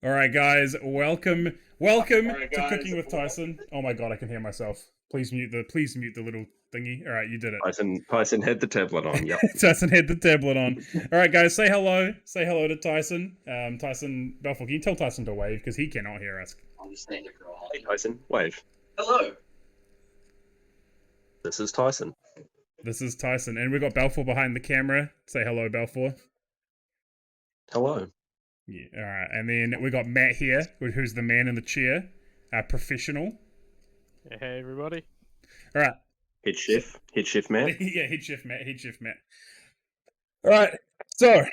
All right, guys, welcome to Cooking with Tyson. Oh my god, I can hear myself. Please mute the little thingy. All right, you did it. Tyson had the tablet on. Yep. Tyson had the tablet on. All right, guys, say hello. Say hello to Tyson. Tyson Belfort, can you tell Tyson to wave because he cannot hear us? I'm just saying it for a while. Hey, Tyson, wave. Hello. This is Tyson. This is Tyson, and we've got Belfort behind the camera. Say hello, Belfort. Hello. Yeah. All right, and then we got Matt here, who's the man in the chair, professional. Hey, everybody. All right. Head chef Matt. Yeah, head chef Matt. All right, so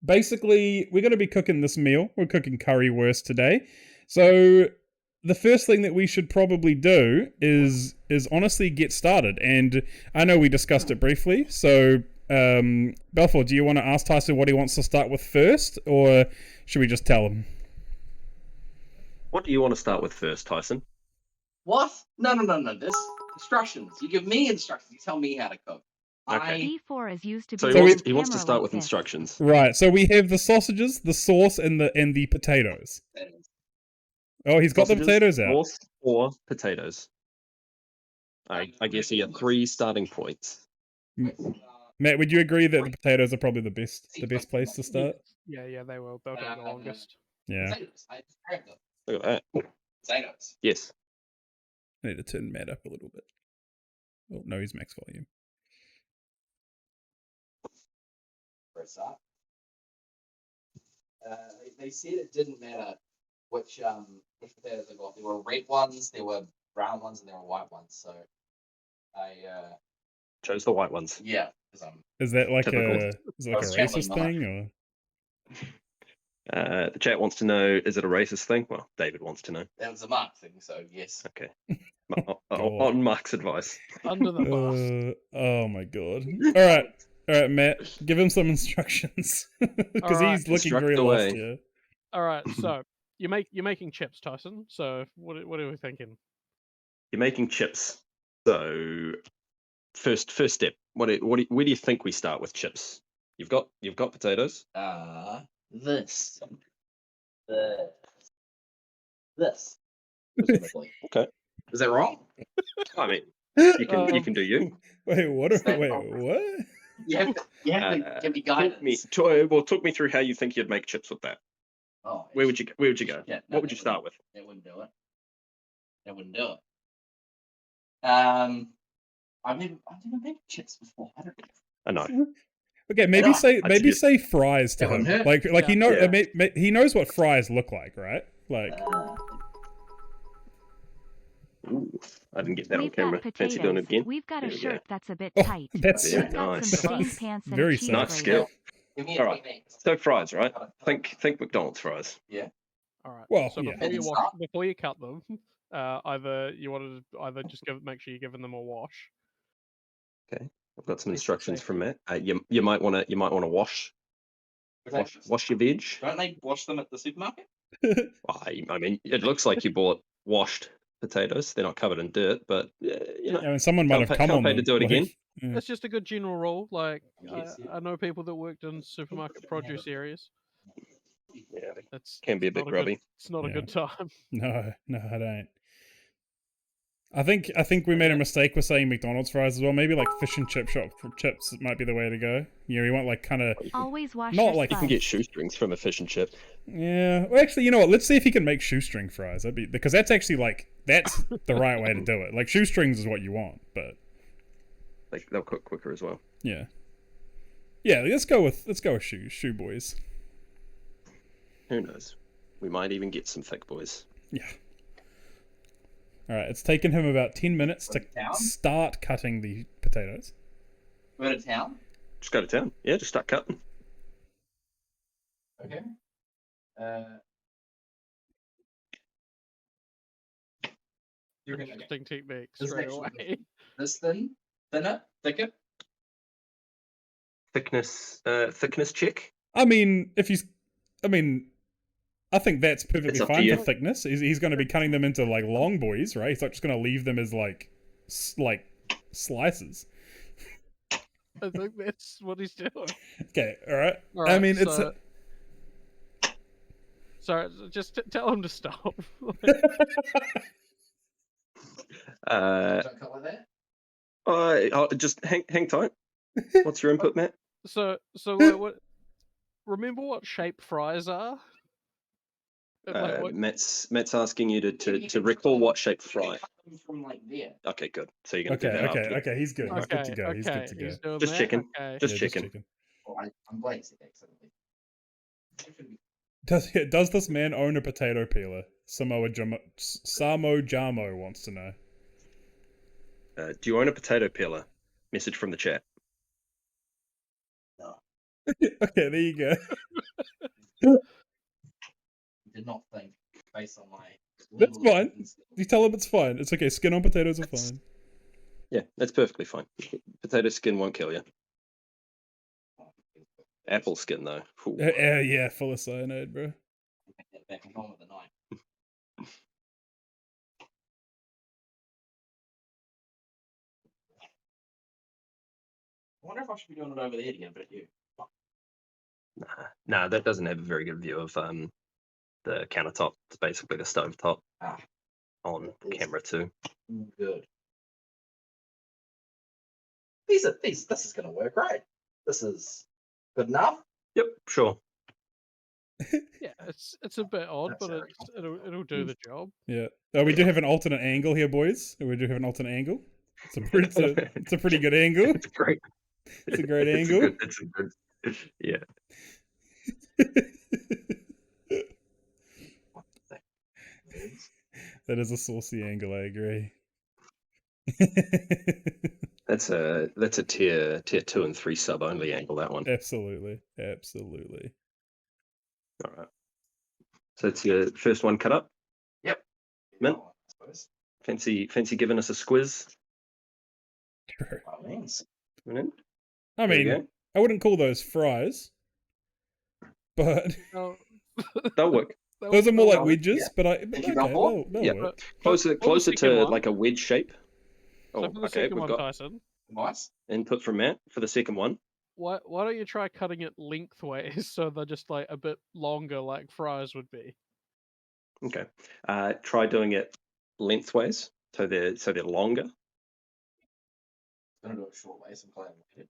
basically, we're going to be cooking this meal. We're cooking currywurst today. So the first thing that we should probably do is honestly get started. And I know we discussed it briefly. So, Belfort, do you want to ask Tyson what he wants to start with first, or should we just tell him? What do you want to start with first, Tyson? What? No. This instructions. You give me instructions. You tell me how to cook. Okay. D4 is used to So be he wants to start with this. instructions. Right. So we have the sausages, the sauce, and the potatoes. Oh, he's got the potatoes out. Sauce or potatoes. I guess he had 3 starting points. Matt, would you agree that the potatoes are probably the best place to start? Yeah, they will. They'll take the longest. Yeah. Potatoes. I grabbed them. Look at that. Potatoes. Yes. I need to turn Matt up a little bit. Oh, no, he's max volume. Press up. They said it didn't matter which potatoes I got. There were red ones, there were brown ones, and there were white ones. So I Chose the white ones. yeah, because I'm Is that like Typical. a I was channeling racist Mark. thing, or? The chat wants to know, is it a racist thing? Well, David wants to know. that was a Mark thing. So yes. Okay. On Mark's advice. Under the bus. Oh my god! All right, Matt, give him some instructions because All right. he's looking Instruct very away. lost here. All right, so you're making chips, Tyson. So what are we thinking? You're making chips. So first step. Where do you think we start with chips? You've got potatoes. This. This. Specifically. Okay. Is that wrong? I mean, you can do you. Wait, what? Is that Wait, wrong? what? You have to give me guidance. Talk me through how you think you'd make chips with that. Oh, Where would you go? Yeah, What would you start with? That wouldn't do it. That wouldn't do it. I've never made chips before. I don't know. I know. Okay, maybe say fries to That him. wouldn't hurt. Like he know Yeah. he knows what fries look like, right? Like Ooh, I didn't get that on We've camera. got Fancy doing it potatoes. again? We've got a There we shirt that's a bit Oh, tight. that's Very We've got nice. some steam pants and Very a cheese nice Nice grater. skill. Give me a All right. technique. So fries, right? Think McDonald's fries. Yeah. All right. Well, so yeah. before you cut them, either just make sure you're giving them a wash. Okay. I've got some Please instructions say. from Matt. You might want to wash your veg. Don't they wash them at the supermarket? I mean, it looks like you bought washed potatoes. They're not covered in dirt, but you know, I mean, someone might have come can't on pay to them, do it like- again. Yeah. That's just a good general rule. Like Yes, yeah. I know people that worked in supermarket produce areas. Yeah, they It's can be a it's bit not grubby. It's not a Yeah. good time. No, I don't. I think we made a mistake with saying McDonald's fries as well. Maybe like fish and chip shop chips might be the way to go. You know, you want like kind of Always wash Not your like- You can sponge. get shoestrings from a fish and chip. yeah. Well, actually, you know what? Let's see if he can make shoestring fries. Because that's actually like that's the right way to do it. Like shoestrings is what you want, but They'll cook quicker as well. yeah. Let's go with shoe boys. Who knows? We might even get some thick boys. Yeah. All right. It's taken him about 10 minutes to Go to town? start cutting the potatoes. Go to town. Just go to town. Yeah, just start cutting. Okay. You're gonna Interesting technique This straight actually away. this thinner, thicker. Thickness check. I mean, I think that's perfectly It's up to fine you. for thickness. He's going to be cutting them into like long boys, right? He's not just going to leave them as like slices. I think that's what he's doing. Okay, all right. All I right, mean, it's so Sorry, just tell him to stop. Don't cut like that. I'll just hang tight. What's your input, Matt? So like, what? Remember what shape fries are? Like what? Matt's asking you to recall what shape fry. Cut them from like there. Okay, good. So you're gonna do Okay, that okay, after. okay. He's good. He's good to Okay, go. He's good okay, to go. he's doing Just that. chicken. Okay. Just Yeah, chicken. Oh, I'm glazing accidentally. Does this man own a potato peeler? Samo Jamo wants to know. Do you own a potato peeler? Message from the chat. No, Okay, there you go. did not think based on my. That's level of fine. cooking skills. You tell him it's fine. It's okay. Skin on potatoes are fine. Yeah, that's perfectly fine. Potato skin won't kill you. Apple skin though. Ooh. Yeah, full of cyanide, bro. Take that back. I'm going with the knife. I wonder if I should be doing it over there again, but you. Nah, that doesn't have a very good view of the countertop. It's basically the stovetop Ah, on camera too. good. This is gonna work, right? This is good enough. Yep, sure. Yeah, it's a bit odd, That's but very it'll do the job. Yeah. Oh, we do have an alternate angle here, boys. We do have an alternate angle. It's a pretty good angle. It's great. It's a great It's angle. It's a good. Yeah. That is a saucy angle, I agree. That's a tier 2 and 3 sub only angle, that one. Absolutely. Absolutely. All right. So it's your first one cut up. Yep. Mint. I suppose. Fancy giving us a squiz. True. By all means. Minute. I There you mean, go. I wouldn't call those fries, but Oh, They'll work. those are more like Oh, wedges. yeah. But Thank okay, you, Balfour. they'll Yeah. work. Closer for the second to one- like a wedge shape. So Oh, for the okay. second We've one, got Tyson, Nice. input from Matt for the second one. why don't you try cutting it lengthways so they're just like a bit longer, like fries would be? Okay. Try doing it lengthways, so they're longer. I'm gonna do it short way, so I'm glad I did.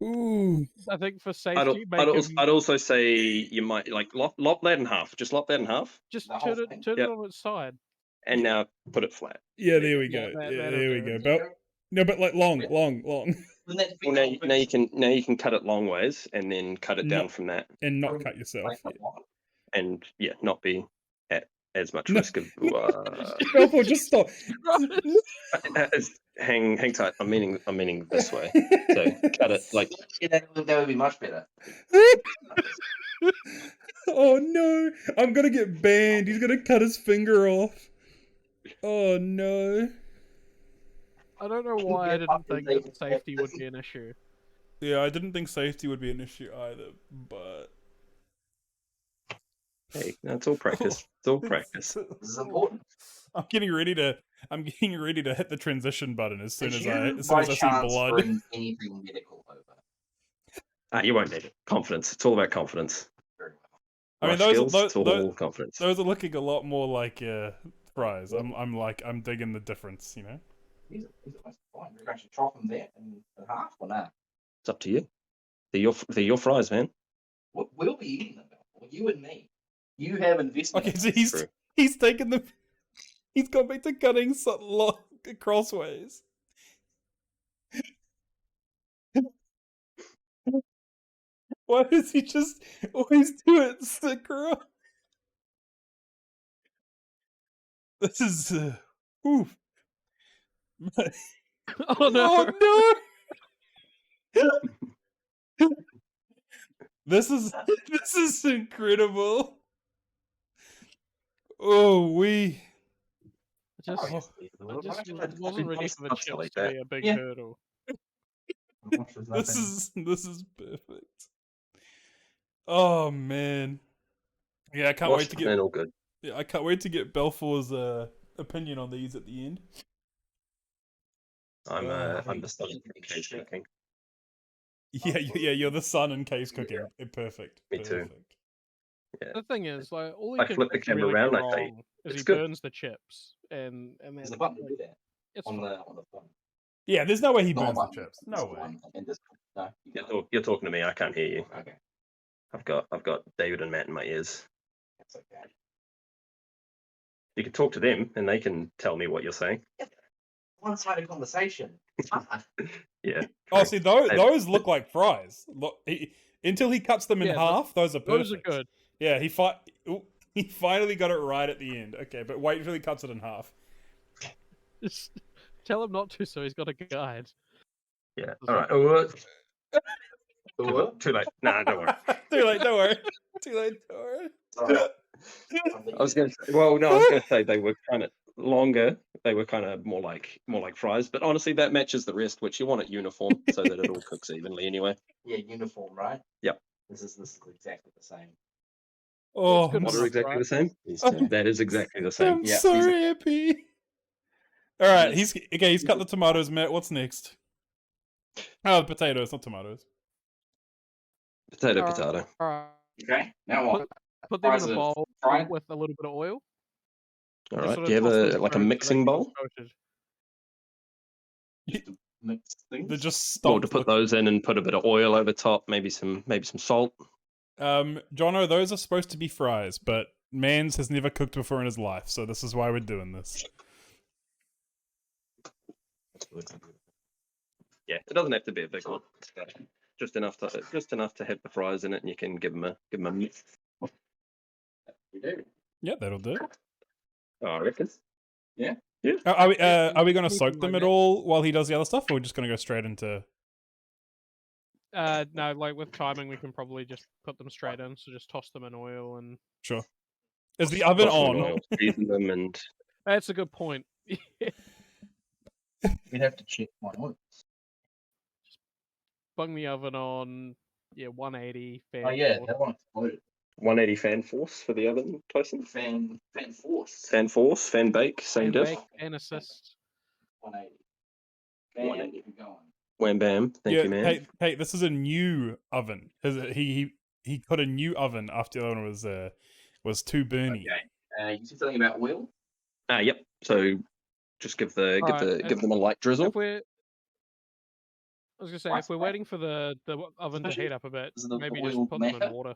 Ooh. I think for I'd, safety, I'd, make also, him I'd also say you might like lop that in half. Just lop that in half, just The whole turn thing? it Yep. on its side. and now put it flat. Yeah, there we Yeah, go. that- Yeah, that'll there we do go. it. But no, but like long. Wouldn't that Well, now you can cut it long ways and then cut it down No. from that, and not cut yourself. Like, Yeah. and not be at as much No, risk of. Balfour, just stop. Hang tight. I'm meaning this way. So cut it like. Yeah, that would be much better. Oh no! I'm gonna get banned. He's gonna cut his finger off. Oh no! I don't know why I didn't think that safety would be an issue. Yeah, I didn't think safety would be an issue either, but Hey, no, it's all practice. It's all practice. This is important. I'm getting ready to hit the transition button as soon Did as you, I by see chance, blood. bring anything medical over? You won't need it. Confidence. It's all about confidence. Very well. I mean, Life skills, those it's all confidence. those are looking a lot more like fries. I'm digging the difference, you know. These are most fine. We're actually chop them there in half or not? It's up to you. They're your fries, man. We'll be eating them, Bill. You and me. You have investment. Okay, so in this. true. he's taken the he's gone back to cutting long crossways. Why does he just always do it sticker? This is oof. Oh no! Oh no! This is incredible. Oh, I just wasn't ready for the chips to be a big Yeah. hurdle. this is perfect. Oh man. Yeah, I can't wait to get all good. yeah, I can't wait to get Balfour's opinion on these at the end. I'm the son from case cooking. Yeah, you're the son in case cooking. Perfect. Me too. Perfect. The thing is, like, all I he can flip the do camera really around, go I say, wrong is "It's he good." burns the chips, and There's then a button to like, do that it's on fine. the phone. Yeah, there's no way he Not a burns the button. chips. It's No the way. one in this. No, you You're, can't. you're talking to me. I can't hear you. Okay, I've got David and Matt in my ears. that's okay. You can talk to them, and they can tell me what you're saying. One-sided conversation. Yeah. Oh, true. see, those Hey, those look like fries. Look, until he cuts them in Yeah, half, those are perfect. Those are good. Yeah, he finally got it right at the end. Okay, but wait until he cuts it in half. Just tell him not to, so he's got a guide. Yeah. It's All like- right. What? Too late. Nah, don't worry. Too late, don't worry. Too late, don't worry. Sorry. I was going to say, well, no, I was going to say they were kind of longer. They were kind of more like fries. But honestly, that matches the rest, which you want it uniform so that it all cooks evenly anyway. Yeah, uniform, right? Yep. This is exactly the same. Oh, good I'm, What enough, are exactly right? the same? These I'm- two. That is exactly the same. I'm Yeah, so these are- happy. All right, Yes. he's cut the tomatoes, Matt. What's next? Oh, the potatoes, not tomatoes. Potato, Alright. potato. All right, Okay, now what? put them in Fries a are bowl fried? with a little bit of oil. All Just right. sort Do you of have toss them a through like a so they mixing get bowl? coated. Just to mix things. They're just Or stopped. to put those in and put a bit of oil over top, maybe some salt. Jono, those are supposed to be fries, but Mans has never cooked before in his life, so this is why we're doing this. Yeah, it doesn't have to be a big one. Just enough to have the fries in it, and you can give them a mix. We do. Yeah, that'll do. Oh, I reckon. Yeah. Yeah. Are we Yeah, going to anything soak them like at that. all while he does the other stuff, or we're just going to go straight into? No, like with timing, we can probably just put them straight in. So just toss them in oil, and Sure. Is the oven Toss them in on? oil, season them, and that's a good point. We'd have to check my oil. Bung the oven on, 180. Oh yeah, force. that one exploded. 180 fan force for the oven, Tyson. Fan force. Fan force, fan bake, same and diff. bake and assist. 180. 180. Keep going. Wham bam. Thank you, man. Hey, this is a new oven. He put a new oven after the other one was too burny. Okay. You said something about oil. Yep. So just give them a light drizzle. I was gonna say, if we're waiting for the oven to heat up a bit, Does the maybe oil just put them matter? in water.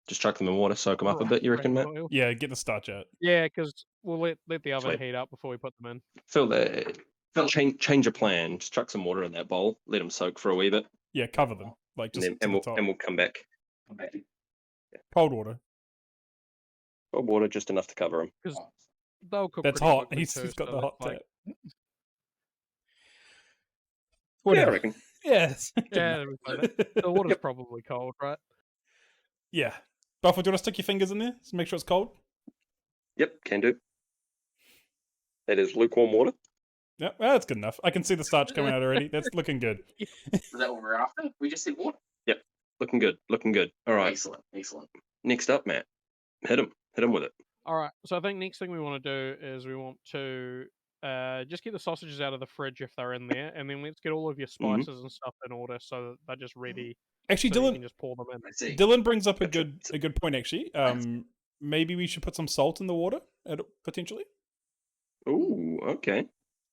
Just chuck them in water, soak them up a bit. You reckon, Matt? Oil. Yeah, get the starch out. Yeah, because we'll let the oven Sweet. heat up before we put them in. Change your plan. Just chuck some water in that bowl. Let them soak for a wee bit, Yeah, cover them like just and to the we'll top. come back. Okay. Cold water. Cold water, just enough to cover them. Because they'll cook. That's pretty hot. quickly He's too, got so the hot it's like- tap. Yeah, I Whatever. reckon. Yes. Yeah, the water's probably cold, right? Yeah. Buffalo, do you want to stick your fingers in there to make sure it's cold? Yep, can do. That is lukewarm water. Yeah, well, that's good enough. I can see the starch coming out already. That's looking good. Is that what we're after? We just said water. Looking good. All right. Excellent. Next up, Matt. Hit him with it. All right. So I think next thing we want to do is we want to just get the sausages out of the fridge if they're in there, and then let's get all of your spices and stuff in order so that they're just ready. Actually, So you Dylan can just pour them in. I see. Dylan brings up a Gotcha. good point. Actually, maybe we should put some salt in the water, potentially. Ooh, okay.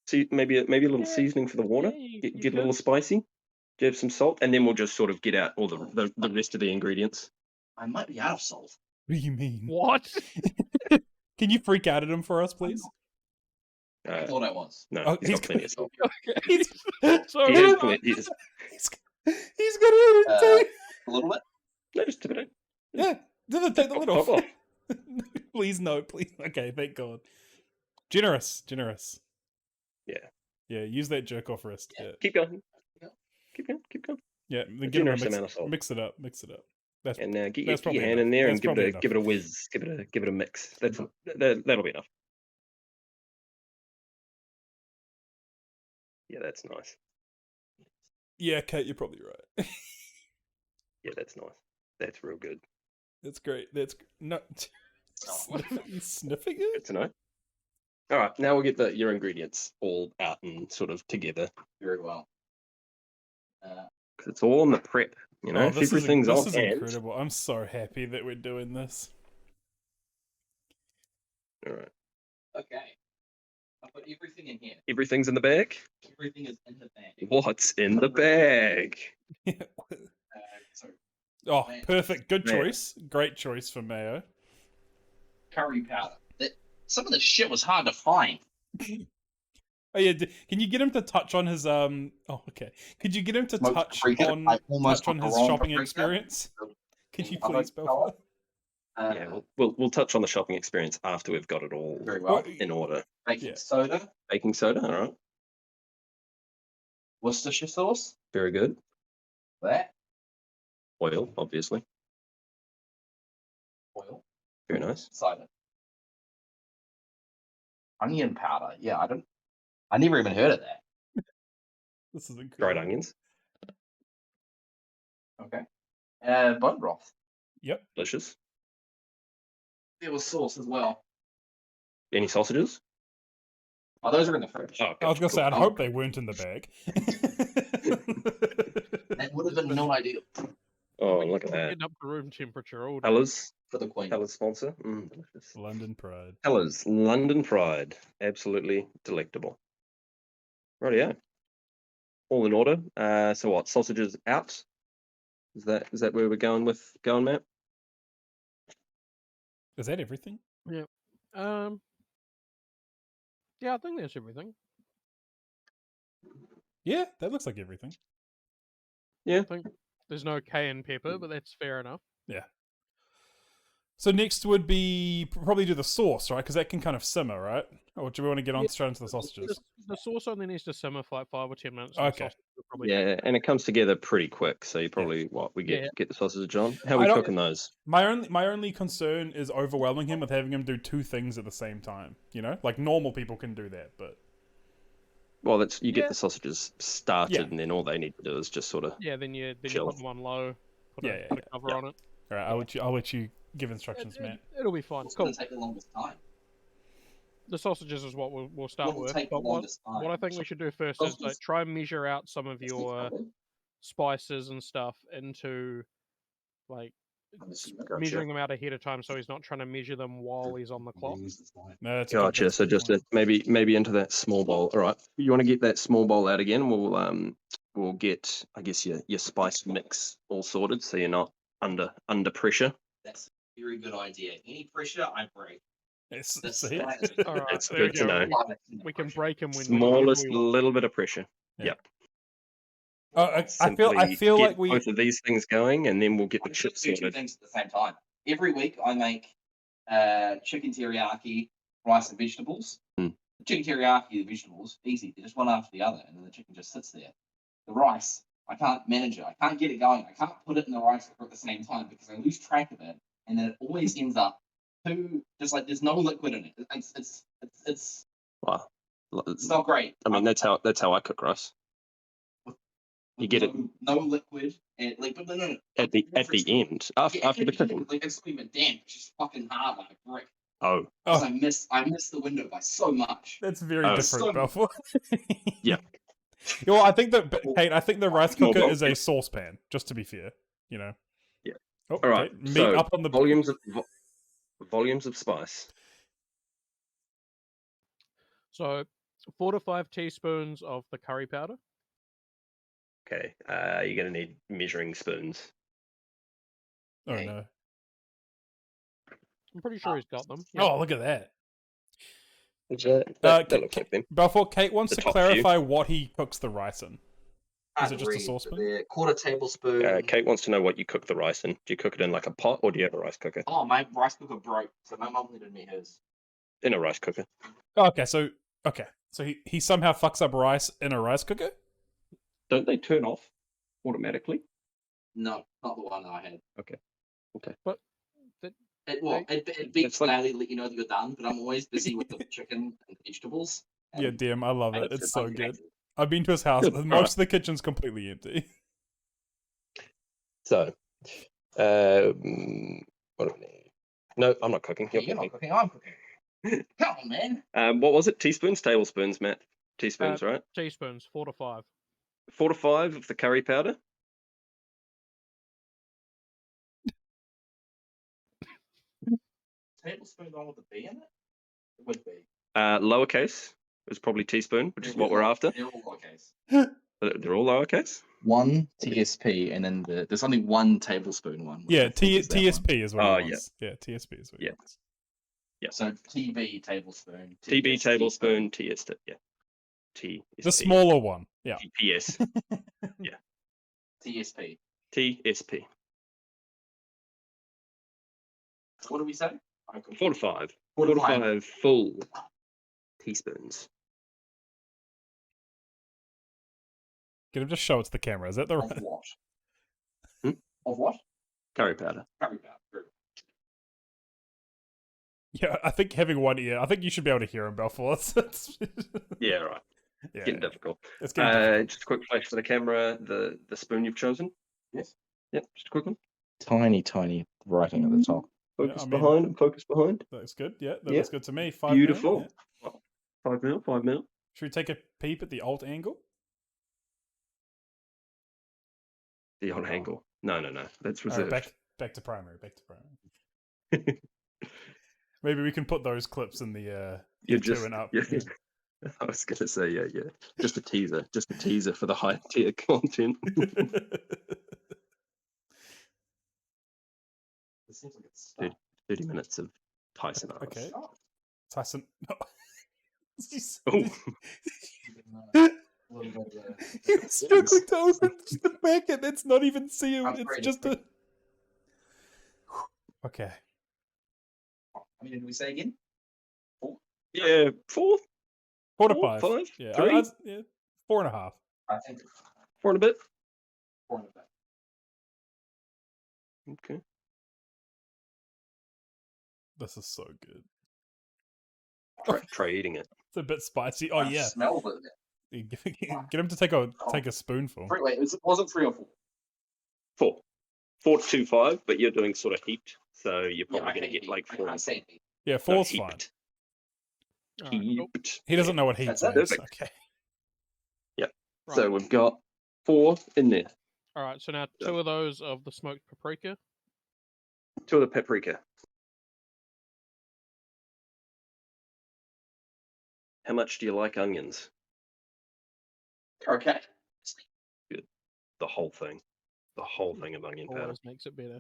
See, maybe a little seasoning for the water. Yeah, you Get a little could. spicy. Do you have some salt? And then we'll just sort of get out all the rest of the ingredients. I might be out of salt. What do you mean? What? Can you freak out at him for us, please? I thought I was. No, Oh, he's got plenty of salt. He's, Sorry. He has plenty. he's got it too. A little bit. No, just tip it in. Yeah, Dylan, take the lid Top off. off. Please no, please. Okay, thank God. Generous. Yeah, use that jerk off wrist. Yeah. Keep going. Yeah. Keep going. Yeah, A then generous amount of salt. mix it up. That's And get that's your probably hand in there enough. and That's give it probably a whiz. Give it a mix. That'll be enough. Yeah, that's nice. Yeah, Kate, you're probably right. Yeah, that's nice. That's real good. That's great. That's no. You sniffing it? Good to know. All right, now we'll get your ingredients all out and sort of together. Very well. Because it's all in the prep You know, Oh, if this everything's this on is hand. incredible. I'm so happy that we're doing this. All right. Okay. I put everything in here. Everything's in the bag. Everything is in the bag. What's in the bag? So Oh, Mayo. perfect. Good Mayo. choice. Great choice for Mayo. curry powder. Some of the shit was hard to find. Oh yeah, can you get him to touch on his Oh, okay. Could you get him to Smoked touch paprika. on I almost touch on got the his wrong shopping paprika. experience? Could you Other please, colour. Belfort? Yeah, we'll touch on the shopping experience after we've got it all Very well. in order. Baking Yeah. soda, Baking soda, all right. Worcestershire sauce, Very good. that, Oil, obviously. oil, Very nice. cider, onion powder. Yeah, I never even heard of that. This is incredible. Dried onions. Okay. Bone broth. Yep. Delicious. There was sauce as well. Any sausages? Oh, those are in the fridge. Oh, I was gonna say, I'd cool. hope they weren't in the bag. That would have been no ideal Oh, look at that. Getting up to room temperature all day. Hellas. for the queen. Hellas sponsor. Delicious. London Pride. Hellas. London Pride. Absolutely delectable. Rightio. All in order. So what? Sausages out? Is that where we're going, Matt? Is that everything? Yeah, I think that's everything. Yeah, that looks like everything. Yeah. I think there's no cayenne pepper, but that's fair enough. Yeah. So next would be probably do the sauce, right? Because that can kind of simmer, right? Or do we want to get on straight into the sausages? The sauce only needs to simmer for like 5 or 10 minutes. and the Okay. sausage will probably Yeah, and it comes together pretty quick. So you probably Yeah. get the sausage on. How are we I don't- cooking those? My only concern is overwhelming him with having him do two things at the same time. You know, like normal people can do that, but Well, you get Yeah. the sausages started, Yeah. and then all they need to do is just sort of. Yeah, then you Chill. put them on low, put Yeah, a cover on it. all right, I'll let you give instructions, Matt. It'll be fine. What's Cool. going to take the longest time? The sausages is what we'll What start will with. take the But what longest time? I think we should do first is like Sausages? try and measure out some of That's the your trouble. spices and stuff into like Gotcha. measuring them out ahead of time, so he's not trying to measure them while he's on the clock. No, that's a good- Gotcha. that's a So good just point. maybe into that small bowl. All right. You want to get that small bowl out again? We'll get, I guess, your spice mix all sorted, so you're not under pressure. That's a very good idea. Any pressure, I break. It's, This see? that is- All right, That's there we good to go. know. We can break him when Smallest we want. little bit of pressure. Yeah. Yep. Oh, I Simply feel get like we. both of these things going, and then we'll get the I chips do two sorted. things at the same time. Every week I make chicken teriyaki, rice and vegetables. Hmm. The chicken teriyaki, the vegetables, easy. They're just one after the other, and then the chicken just sits there. The rice, I can't manage it. I can't get it going. I can't put it in the rice cooker at the same time because I lose track of it, and then it always ends up just like there's no liquid in it. It's Wow. not great. I mean, that's how I cook rice. You get it no liquid and but no. at the end after the cooking. Like it's not even damp. It's just fucking hard like a brick. Oh, 'Cause I missed the window by so much. That's very Oh. different, So- Belfort. Yeah. Well, I think that Kate, I think the rice Small cooker bowl. is a saucepan. Just to be fair, you know. Yeah. Oh, all right. okay. Meat So up on the volumes of spice. So 4 to 5 teaspoons of the curry powder. Okay. You're gonna need measuring spoons. Oh Okay. no! I'm pretty sure he's got them. Oh, look at that. That looks like them. Belfort, Kate wants The to top clarify what he cooks the rice in. Is it just a Agreed, saucepan? they're quarter tablespoon. Kate wants to know what you cook the rice in. Do you cook it in like a pot, or do you have a rice cooker? Oh, my rice cooker broke, so my mum needed me hers. In a rice cooker. Okay, so he somehow fucks up rice in a rice cooker. Don't they turn off automatically? No, not the one that I had. But It beeps It's like- loudly to let you know that you're done, but I'm always busy with the chicken and vegetables. Yeah, and damn, I love and it. It's just so unconnected. good. I've been to his house. Good, Most alright. of the kitchen's completely empty. So, what do we need? No, I'm not cooking. Yeah, You're you're not cooking. cooking, I'm cooking. Come on, man. What was it? Teaspoons, tablespoons, Matt? Teaspoons, right? Teaspoons, 4 to 5. 4 to 5 of the curry powder. tablespoon on with a B in it? It would be. Lowercase is probably teaspoon, which is what we're after. They're all lowercase. They're all lowercase. 1 TSP, and then there's only 1 tablespoon one. which I Yeah, think is that one. TSP is what Oh, he yeah. wants. Yeah, TSP is what he Yeah. wants. So TB tablespoon. TB TS tablespoon, TS. Yeah. T. The smaller one. Yeah. TPS. TSP. TSP. What do we say? 4 to 5. 4 4 to to 5 full teaspoons. Can him just show it to the camera? Is that the Of right? what? Hmm? Of what? Curry powder. Curry powder. Yeah, I think having one ear. I think you should be able to hear him, Balfour. It's Yeah, right. yeah, Getting difficult. it's getting difficult. Just a quick flash for the camera. The spoon you've chosen. Yes. Yep. Just a quick one. Tiny writing at the top. Focus I mean- behind. Focus behind. That looks good. Yeah, that Yeah. looks good to me. 5 Beautiful. mil, yeah. 5 mil. 5 mil. Should we take a peep at the alt angle? The on angle. No. That's All right, reserved. back to primary. Back to primary. Maybe we can put those clips in the You're two just. and up. Yeah. I was gonna say yeah. Just a teaser. Just a teaser for the high tier content. It seems like it's stuck. 30 minutes of Tyson. hours. Okay. Tyson. No. He's- Oh. A little bit of he was struggling to open the packet. It's not even sealed. I'm It's afraid just a. it's- Okay. How many did we say again? Yeah. 4. 4 to 4, 5. 5. Yeah, 3. yeah, 4.5. I think 4 and a bit. 4 and a bit. Okay. This is so good. Try eating it. It's a bit spicy. Oh I yeah. smell it. You Get him to take a spoonful. Wait, was it 3 or 4? 4. 4 to 5, but you're doing sort of heaped, so you're Yeah, probably going to get like 4. I can't say anything. Yeah, No, 4's fine. heaped. All right, cool. Heaped. He doesn't know what heat That's means. perfect. Okay. So Right. we've got 4 in there. All right, so now 2 of those of the smoked paprika. 2 of the paprika. How much do you like onions? Okay. The whole thing. The whole thing of onion powder. Always makes it better.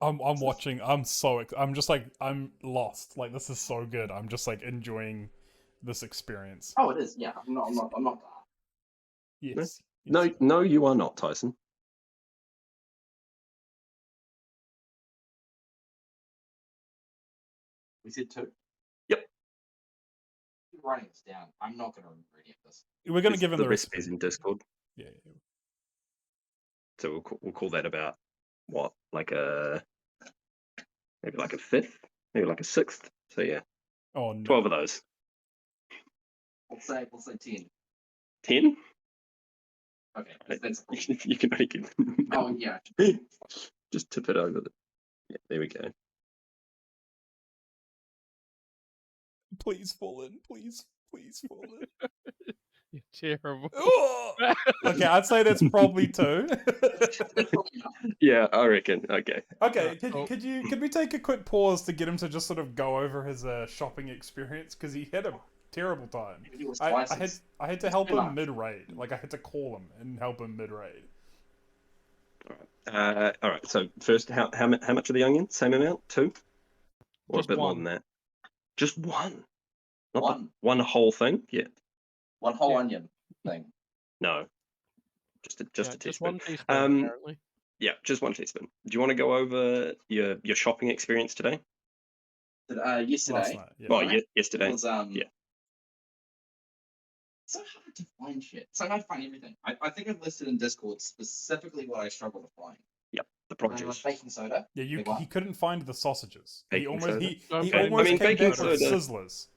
I'm watching. I'm just like I'm lost. Like this is so good. I'm just like enjoying this experience. Oh, it is. Yeah, I'm not. Yes. No, yes. no, you are not, Tyson. We said 2. Yep. Keep writing this down. I'm not going to remember any of this. We're gonna give him the the recipes in Discord. Yeah. So we'll call that about what, like maybe like a 5th, maybe like a 6th. So yeah, Oh no. 12 of those. We'll say 10. 10. Okay, that's You can make it. Oh yeah. Just tip it over. Yeah, there we go. Please fall in. Please fall in. You're terrible. Oh! Okay, I'd say that's probably 2. Yeah, I reckon. Okay. Okay, Oh. could we take a quick pause to get him to just sort of go over his shopping experience because he had a terrible time. It was I twice. had to help too him much. mid raid. Like I had to call him and help him mid raid. All right. So first, how much of the onion? Same amount? 2, or Just a bit more one. than that? Just one. Not One. one whole thing. Yeah. One whole Yeah. onion thing. No. Just a Just teaspoon. one teaspoon, Um, apparently. Yeah, just 1 teaspoon. Do you want to go over your shopping experience today? Yesterday. Last night. Yeah. Well, Right. yesterday. It was Yeah. so hard to find shit. So hard to find everything. I think I've listed in Discord specifically what I struggle to find. The produce. Baking soda. Yeah, Big one. he couldn't find the sausages. Baking he soda? he Okay. almost I mean, came baking back with soda- sizzlers.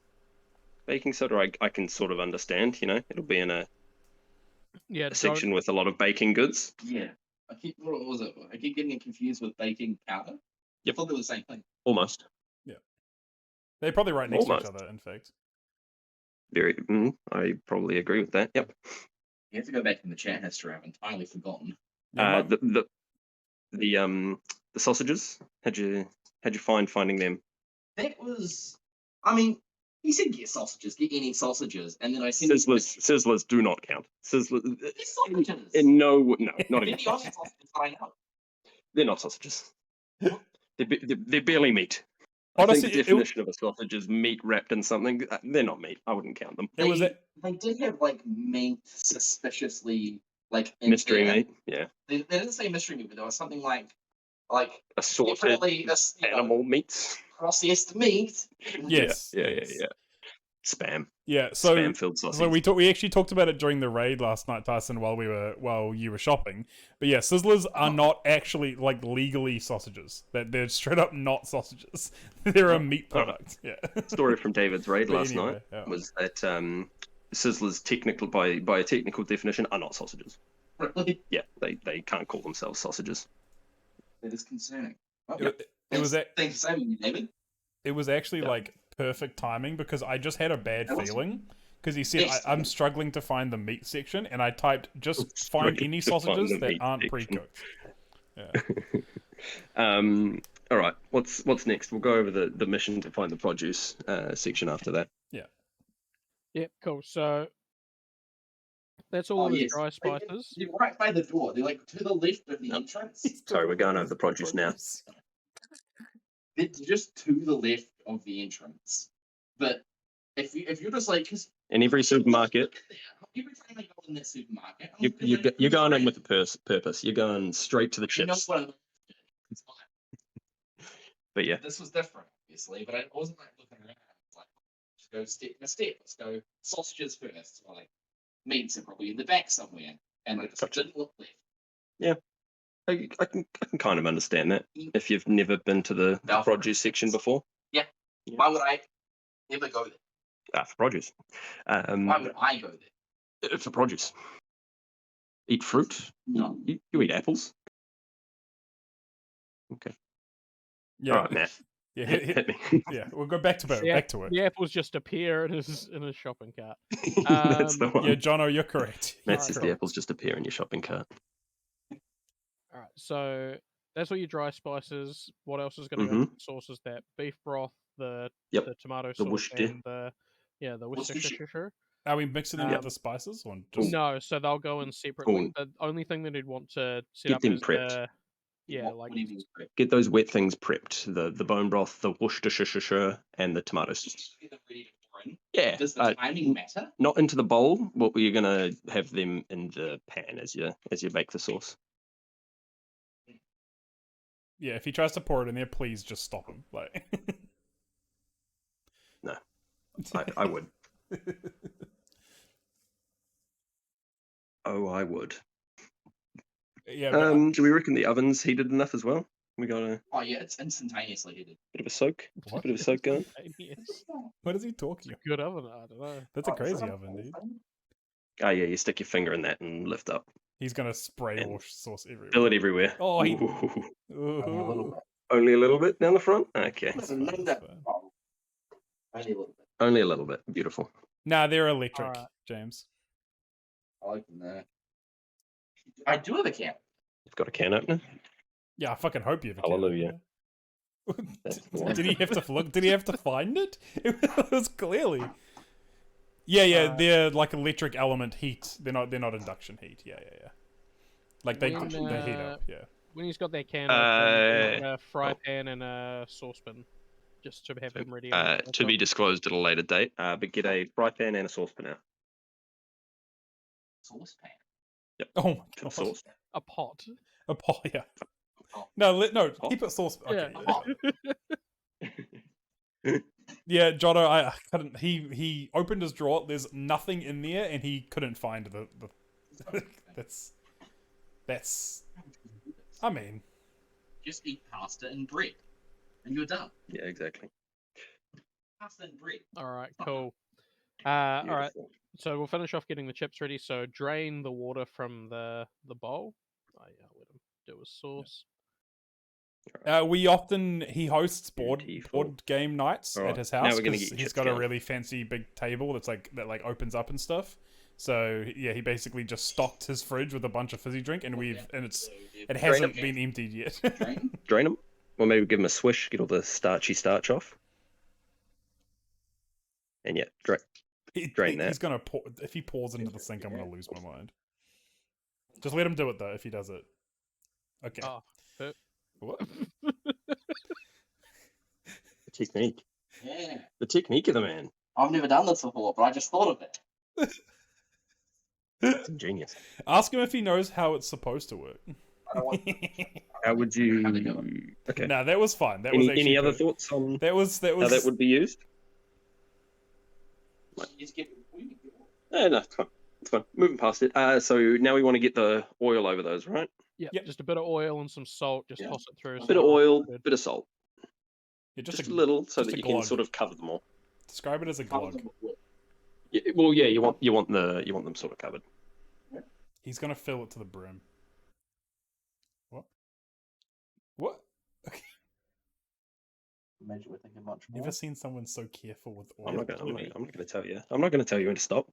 Baking soda, I can sort of understand. You know, it'll be in a Yeah, don't, section with a lot of baking goods. Yeah. What was it? I keep getting it confused with baking powder. Yep. I thought they were the same thing. Almost. They're probably right next to Almost. each other. In fact. Very. I probably agree with that. Yep. You have to go back in the chat history. I've entirely forgotten. Yeah, The the sausages? How'd you find finding them? That was, I mean, he said get sausages, get any sausages, and then I sent Sizzlers do not count. Sizzlers. They're sausages. No, not They're even. the only sausages I know. They're not sausages. They're barely meat. Honestly, I think the definition of a sausage is meat wrapped in something. They're not meat. I wouldn't count them. It was They did have like meat suspiciously like in Mystery there. meat. Yeah. They didn't say mystery meat, but there was something like Assorted definitely animal meats. processed meat. yes. Yeah. Spam. Yeah, so Spam-filled sausage. we actually talked about it during the raid last night, Tyson, while you were shopping. But yeah, Sizzlers are not actually like legally sausages. They're straight up not sausages. They're a meat product. Yeah. Story from David's raid But last anyway, night yeah. was that Sizzlers technical by a technical definition are not sausages. Really? Yeah, they can't call themselves sausages. That is concerning. It was Thanks for saving me, David. It was actually like perfect timing because I just had a bad feeling because he said I'm struggling to find the meat section, and I typed just find any sausages that aren't pre-cooked. Yeah. All right. What's next? We'll go over the mission to find the produce section after that. Yep, cool. So that's all of the yes. dry spices. They're right by the door. They're like to the left of the entrance. Sorry, we're going over the produce now. They're just to the left of the entrance. But if you're just like, because In every supermarket, every time I go in that supermarket, you're going in with a purpose. You're going straight to the You know chips. what I'm it's fine. But yeah, This was different, obviously, but I wasn't like looking around. Like, just go step by step. Let's go sausages first. Or like meats are probably in the back somewhere, and I just didn't look left. I can kind of understand that if you've never been to the produce section before. Yeah. Why would I ever go there? For produce. Why would I go there? For produce. Eat fruit? No. You eat apples? Okay. Yeah. All right, Matt. Yeah. Hit me. Yeah. We'll go back to it. Back to it. The apples just appear in his shopping cart. That's the one. Yeah, Jono, you're correct. Matt You're says the correct. apples just appear in your shopping cart. All right, so that's all your dry spices. What else is going to go in the sauces? That beef broth, the tomato sauce, Worcestershire. and the Worcestershire. Are we mixing in with the spices or just? No, so they'll go in separately. The only thing that you'd want to set Get up them is prepped. Get those wet things prepped. The bone broth, the Worcestershire, and the tomato sauce. them ready to pour in. Yeah. Does the timing matter? Not into the bowl, but we're gonna have them in the pan as you bake the sauce. Yeah, if he tries to pour it in there, please just stop him. Like, No, I would. Oh, I would. yeah. But, Do we reckon the oven's heated enough as well? We got a Oh yeah, it's instantaneously heated. bit of a soak. What? Bit of a soak going. Yes. what is he talking about? Good oven, I don't know. That's a crazy oven, dude. Oh yeah, you stick your finger in that and lift up. He's gonna spray And wash sauce everywhere. Fill it everywhere. Oh, he- Ooh. Ooh. Only a little bit down the front. Okay, That's fine, that's fine. Only a little bit. only a little bit. Beautiful. Nah, they're electric, Alright. James. I like them there. I do have a can. You've got a can opener. Yeah, I fucking hope you have a Hallelujah. can. That's the one. Did he have to look? Did he have to find it? It was clearly. Yeah, they're like electric element heat. They're not induction heat. Yeah. Like they When, heat up. Yeah. When he's got that can, open, a fry pan and a saucepan, just to have him ready. To be disclosed at a later date. But get a fry pan and a saucepan out. Saucepan. Yep. Oh my For the god. sauce. A pot. A pot. Yeah. Oh. No. Keep it sauce. Okay. Yeah. Yeah, Jono, I couldn't. He opened his drawer. There's nothing in there, and he couldn't find the. That's. I mean, Just eat pasta and bread, and you're done. Yeah, exactly. Pasta and bread. All right, cool. All right, Beautiful. so we'll finish off getting the chips ready. So drain the water from the bowl. Oh yeah, I'll let him do his sauce. he hosts board Beautiful. game nights Alright, at his now house we're gonna because get your he's chips got a going. really fancy big table that opens up and stuff. So yeah, he basically just stocked his fridge with a bunch of fizzy drink, and it Drain hasn't it. been emptied yet. Drain. Drain them, or maybe give them a swish, get all the starch off. And yeah, drain that. He's gonna pour. If he pours into the sink, I'm gonna lose my mind. Just let him do it though. If he does it, okay. Oh, What? The technique. Yeah. The technique of the man. I've never done this before, but I just thought of it. It's ingenious. Ask him if he knows how it's supposed to work. I don't want. How would you? How to do Okay. No, that was fine. That was actually Any other good. thoughts on That was how that would be used? Just get. No, it's fine. It's fine. Moving past it. So now we want to get the oil over those, right? yeah, Yep. just a bit of oil and some salt. Just Yeah. toss it through. A bit of oil, bit of salt, Yeah, just a little, so just that a you can glug. sort of cover them all. Describe it as a glug. Yeah, well, yeah, you want them sort of covered. He's gonna fill it to the brim. What? What? Okay. Imagine we're thinking much more. Never seen someone so careful with oil. I'm not gonna tell you. I'm not gonna tell you when to stop.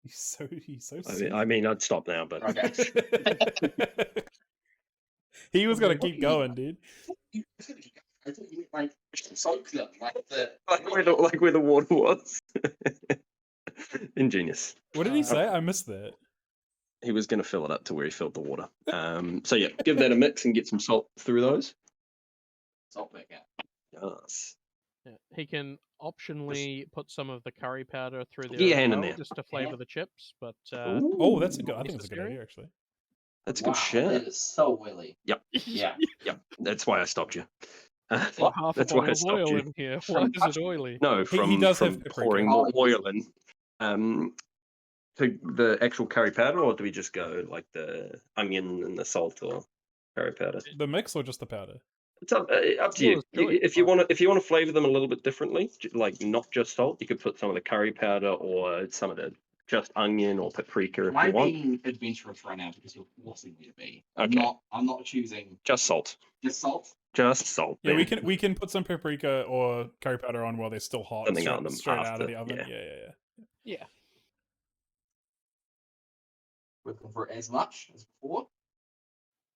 He's so I mean, I'd stop now, but Okay. He was gonna keep going, dude. I thought you meant like soak them, like the like where the water was. Ingenious. What did he say? I missed that. He was going to fill it up to where he filled the water. So yeah, give that a mix and get some salt through those. salt back out. Yes. Yeah. He can optionally put some of the curry powder through there Get your as hand in well, there. just to flavour the chips. But Oh, that's a good. I think that's a good necessary? idea, actually. That's Wow, good shit. That is so willy. Yep. Yeah. Yep. That's why I stopped you. Got half a That's why I bottle of stopped oil you. in here. Why is it oily? No, He from does from have paprika. pouring more oil in. To the actual curry powder, or do we just go like the onion and the salt or curry powder? The mix or just the powder? It's up to Well, you. it's choice, If you want to flavor them a little bit differently, like not just salt, you could put some of the curry powder or some of the just onion or paprika if Am I you want. being adventurous right now because you're forcing me to be? Okay. I'm not choosing Just salt. just salt. Just salt. Yeah, then. we can put some paprika or curry powder on while they're still hot, Something on them straight out after, of the oven. yeah. Yeah. Yeah. We're looking for as much as before.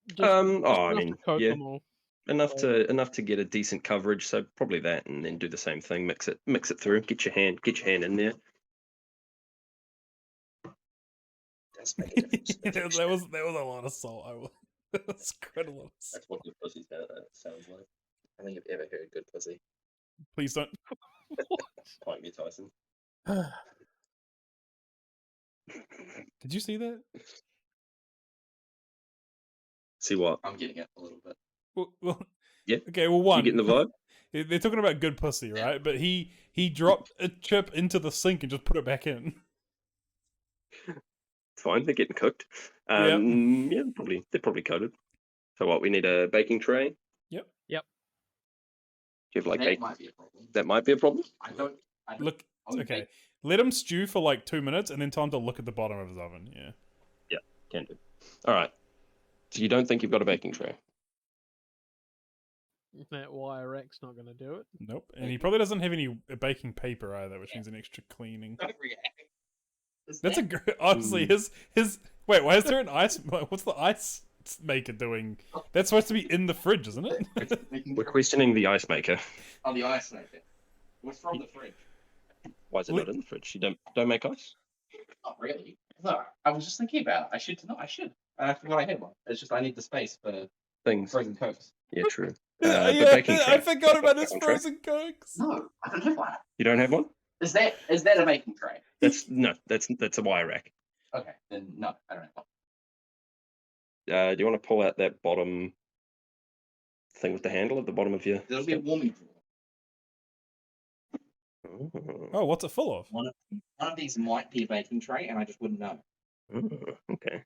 Just I enough mean, to coat yeah. them all. enough to get a decent coverage. So probably that, and then do the same thing. Mix it through. Get your hand in there. Does make a difference. that was a lot of salt. That's quite a lot of salt. That's what good pussy sounds like. I think I've ever heard good pussy. Please don't. Point me, Tyson. Did you see that? See what? I'm getting it a little bit. Well, Yeah. Okay. Well, one. You getting the vibe? They're talking about good pussy, right? But he dropped a chip into the sink and just put it back in. Fine, they're getting cooked. Yep. Yeah, they're probably coated. So what? We need a baking tray. Yep. Do you have like That bake? might be a problem. That might be a problem. I don't. Look. would Okay. bake- Let him stew for like 2 minutes, and then tell him to look at the bottom of his oven. Yeah. Can do. All right. So you don't think you've got a baking tray? That wire rack's not going to do it. Nope. And he probably doesn't have any baking paper either, which means an extra cleaning. Don't react. Is That's a that- great. Honestly, his. Wait, why is there an ice? What's the ice maker doing? That's supposed to be in the fridge, isn't it? We're questioning the ice maker. Oh, the ice maker. What's from the fridge? Why is it not in the fridge? You don't make ice? Not really. No, I was just thinking about it. I should. I should. I forgot I had one. It's just I need the space for Things. frozen cokes. Yeah, true. Yeah, the baking tray. I forgot about his Baking tray. frozen cokes. No, I don't have one. You don't have one? Is that a baking tray? That's a wire rack. Okay, then no, I don't have one. Do you want to pull out that bottom thing with the handle at the bottom of your? There'll be a warming drawer. Oh, what's it full of? One of these might be a baking tray, and I just wouldn't know. Okay.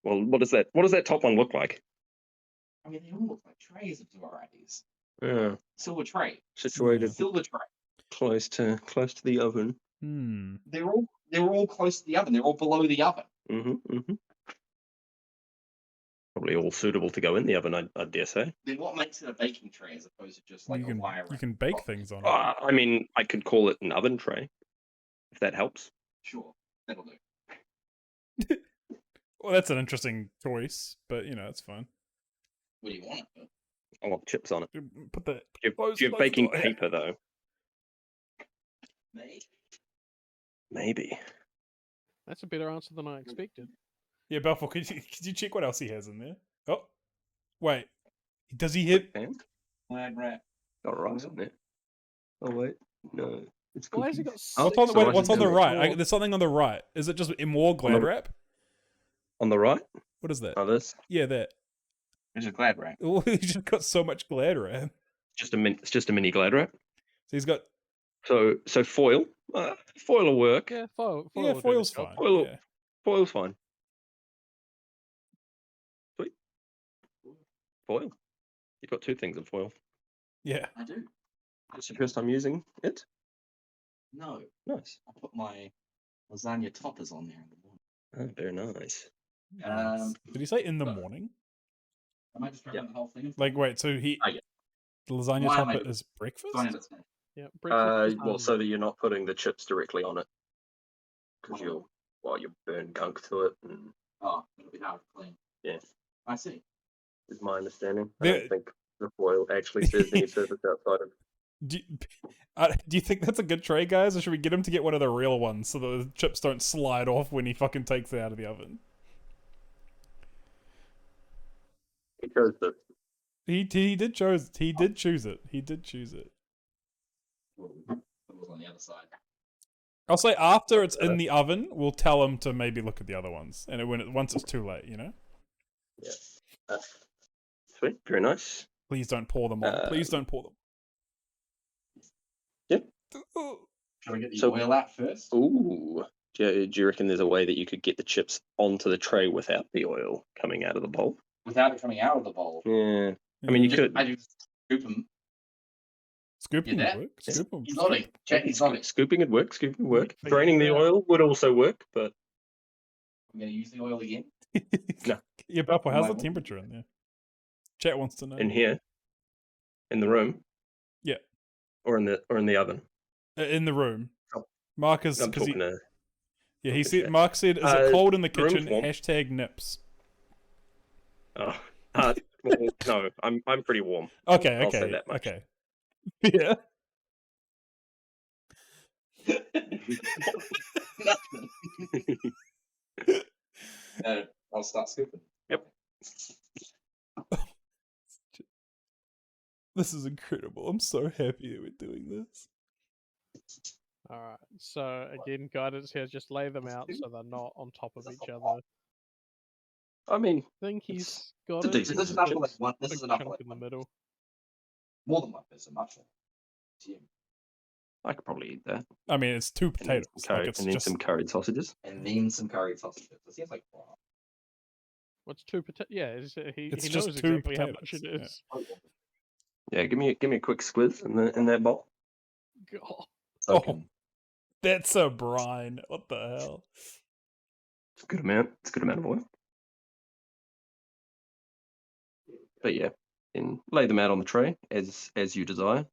Well, what does that top one look like? I mean, they all look like trays of varieties. Yeah, Silver tray, situated silver tray. close to the oven. They're all close to the oven. They're all below the oven. Mm-hmm. Probably all suitable to go in the oven, I dare say. Then what makes it a baking tray as opposed to just like you a wire? you can bake things on it. I mean, I could call it an oven tray, if that helps. Sure, that'll do. Well, that's an interesting choice, but you know, it's fine. What do you want it for? I want chips on it. Put the Do close- you have close baking door, yeah. paper, though? Me? Maybe. That's a better answer than I expected. Yeah, Balfour, could you check what else he has in there? Oh, wait. Does he hit? And Glad wrap. got rice in there. Oh wait, no. It's Why has he cookies. got? What's on, six wait, rice what's is on the good. right? There's something on the right. Is it just more glad the- wrap? On the right? What is that? Oh, this. Yeah, that. There's a glad wrap. Oh, he's just got so much glad wrap. It's just a mini glad wrap. So he's got. So foil. Foil will work. Yeah, foil. Yeah, will do the foil's job. fine. Foil- Yeah. Foil's fine. Sweet. Foil. You've got two things of foil. Yeah. I do. It's your first time using it? No, Nice. I put my lasagna toppers on there in the morning. Oh, very nice. Did he say in the so- morning? Am I just trying Yeah. the whole thing? Like, wait, so he. Oh, yeah. The lasagna Why am I topper doing- is breakfast? Don't understand. Yeah, breakfast is Well, so that you're not putting the chips directly on it. Because you'll burn gunk to it, and Oh, it'll be hard to clean. Yeah. I see. is my understanding. I There- don't think the foil actually serves any purpose outside of. Do you think that's a good tray, guys, or should we get him to get one of the real ones so the chips don't slide off when he fucking takes it out of the oven? He chose this. He did choose it. He did choose it. It was on the other side. I'll say after it's in the oven, we'll tell him to maybe look at the other ones, and once it's too late, you know. Yeah. Sweet. Very nice. Please don't pour them on. Please don't pour them. Yep. Shall we get the So- oil out first? Ooh. Do you reckon there's a way that you could get the chips onto the tray without the oil coming out of the bowl? Without it coming out of the bowl. Yeah. I mean, you could. I just scoop them. Scooping Yeah, would work. Scoop 'em. He's nodding. Check, he's nodding. Scooping would work. Scooping would work. But Draining the yeah. oil would also work, but I'm going to use the oil again. No. Yeah, Balfour, how's the Might- temperature in there? Chat wants to know. in here, in the room. Yeah. Or in the oven. In the room. Oh. Mark is I'm because talking to. yeah, he the said. chat. Mark said, "Is it cold in the room's kitchen?" warm. Hashtag nips. Oh, well, no, I'm pretty warm. Okay, I'll okay, say that much. okay. Yeah. I'll start scooping. This is incredible. I'm so happy that we're doing this. All right. So again, guidance here: just lay them out so they're not on top of each other. I mean, I think he's got it's a it. decent This is enough for like chips. one. This Big is enough for chunk like in the one. middle. More than one person, much more. To you. I could probably eat that. I mean, it's two And then potatoes. some, curry, Like it's and then just some curried sausages. And then some curried sausages. It seems like wow. What's two potatoes? Yeah, he It's knows just two exactly how much it potatoes, yeah. is. Yeah, give me a quick squiz in that bowl. God. Soaking. that's a brine. What the hell? It's a good amount. It's a good amount of oil. But yeah, then lay them out on the tray as you desire.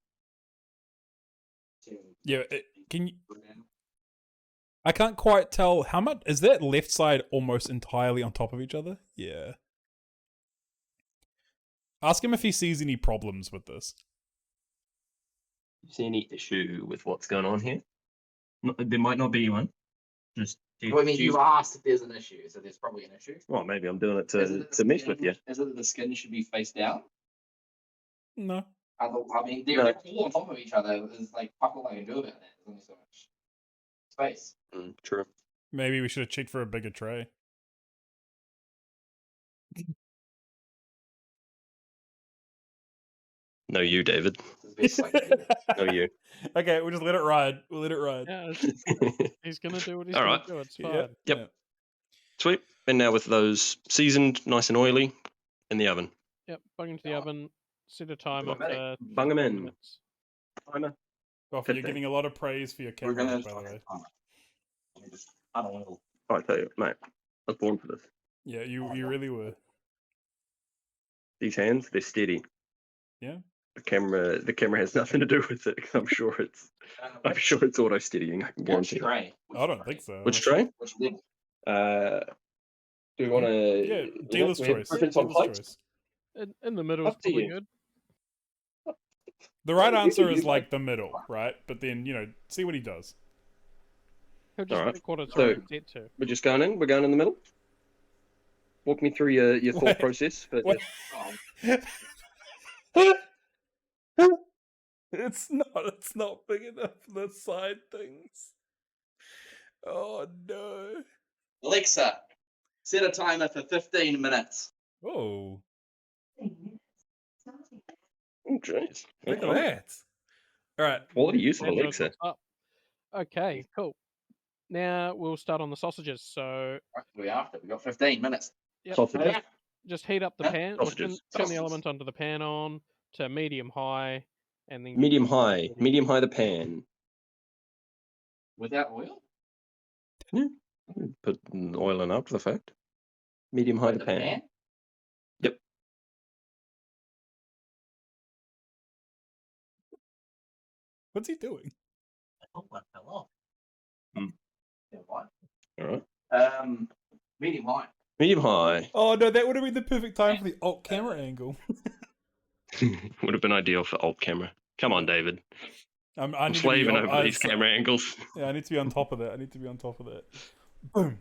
Yeah, can you? I can't quite tell how much is that left side almost entirely on top of each other. Yeah. Ask him if he sees any problems with this. You see any issue with what's going on here? There might not be one. Just Well, I mean, you asked if there's an issue, so there's probably an issue. well, maybe I'm doing it Is it to the mess skin- with you. Is it that the skin should be face down? No. I mean, they're No. all on top of each other. There's like fuck all I can do about that. There's only so much space. True. Maybe we should have checked for a bigger tray. No, you, David. This is the best I can do. No, you. Okay, we'll just let it ride. We'll let it ride. Yeah, he's gonna do what he's All gonna right. do. It's fine. Yeah. Yep. yeah. Sweet. And now with those seasoned, nice and oily, in the oven. Yep. Bung into the oven. Set a timer Automatic. for Bung 'em 10 in. minutes. Timer. Buffy, you're 15. getting a lot of praise for your We're camera, gonna. by the way. Let me just. I don't know. I tell you, mate, I was born for this. Yeah, you really were. These hands, they're steady. Yeah. The camera has nothing to do with it. I'm sure it's auto steadying. I can Which guarantee. tray? I don't think so. Which tray? Which level? Do we want to? Yeah, dealer's choice. Preference on Dealer's plates? choice. In the middle is Up to probably you. good. The right You can answer do is like both. the middle, right? But then, see what he does. He'll just Alright, pick what it's so- set to. We're just going in. We're going in the middle. Walk me through your thought Wait. process. But Wait. Oh, It's not big enough for the side things. Oh no. Alexa, set a timer for 15 minutes. Oh, oh, jeez. look at that. All right. Quality use of And knows Alexa. what's up. Okay, cool. Now we'll start on the sausages. So Right, we after. We got 15 minutes. Yep. Sausages. just heat up the Huh? pan, or turn Sausages. the Sausages. element onto the pan on to medium high, and then Medium high. Medium high the pan. Without oil? Put oil in after the fact. Medium high the pan. Yep. What's he doing? Oh, one fell off. Hmm. Never mind. All right. Medium high. Medium high. Oh no, that would have been the perfect time for the alt camera angle. Would have been ideal for alt camera. Come on, David. I I'm need slaving to be over these camera angles. Yeah, I need to be on top of that. Boom.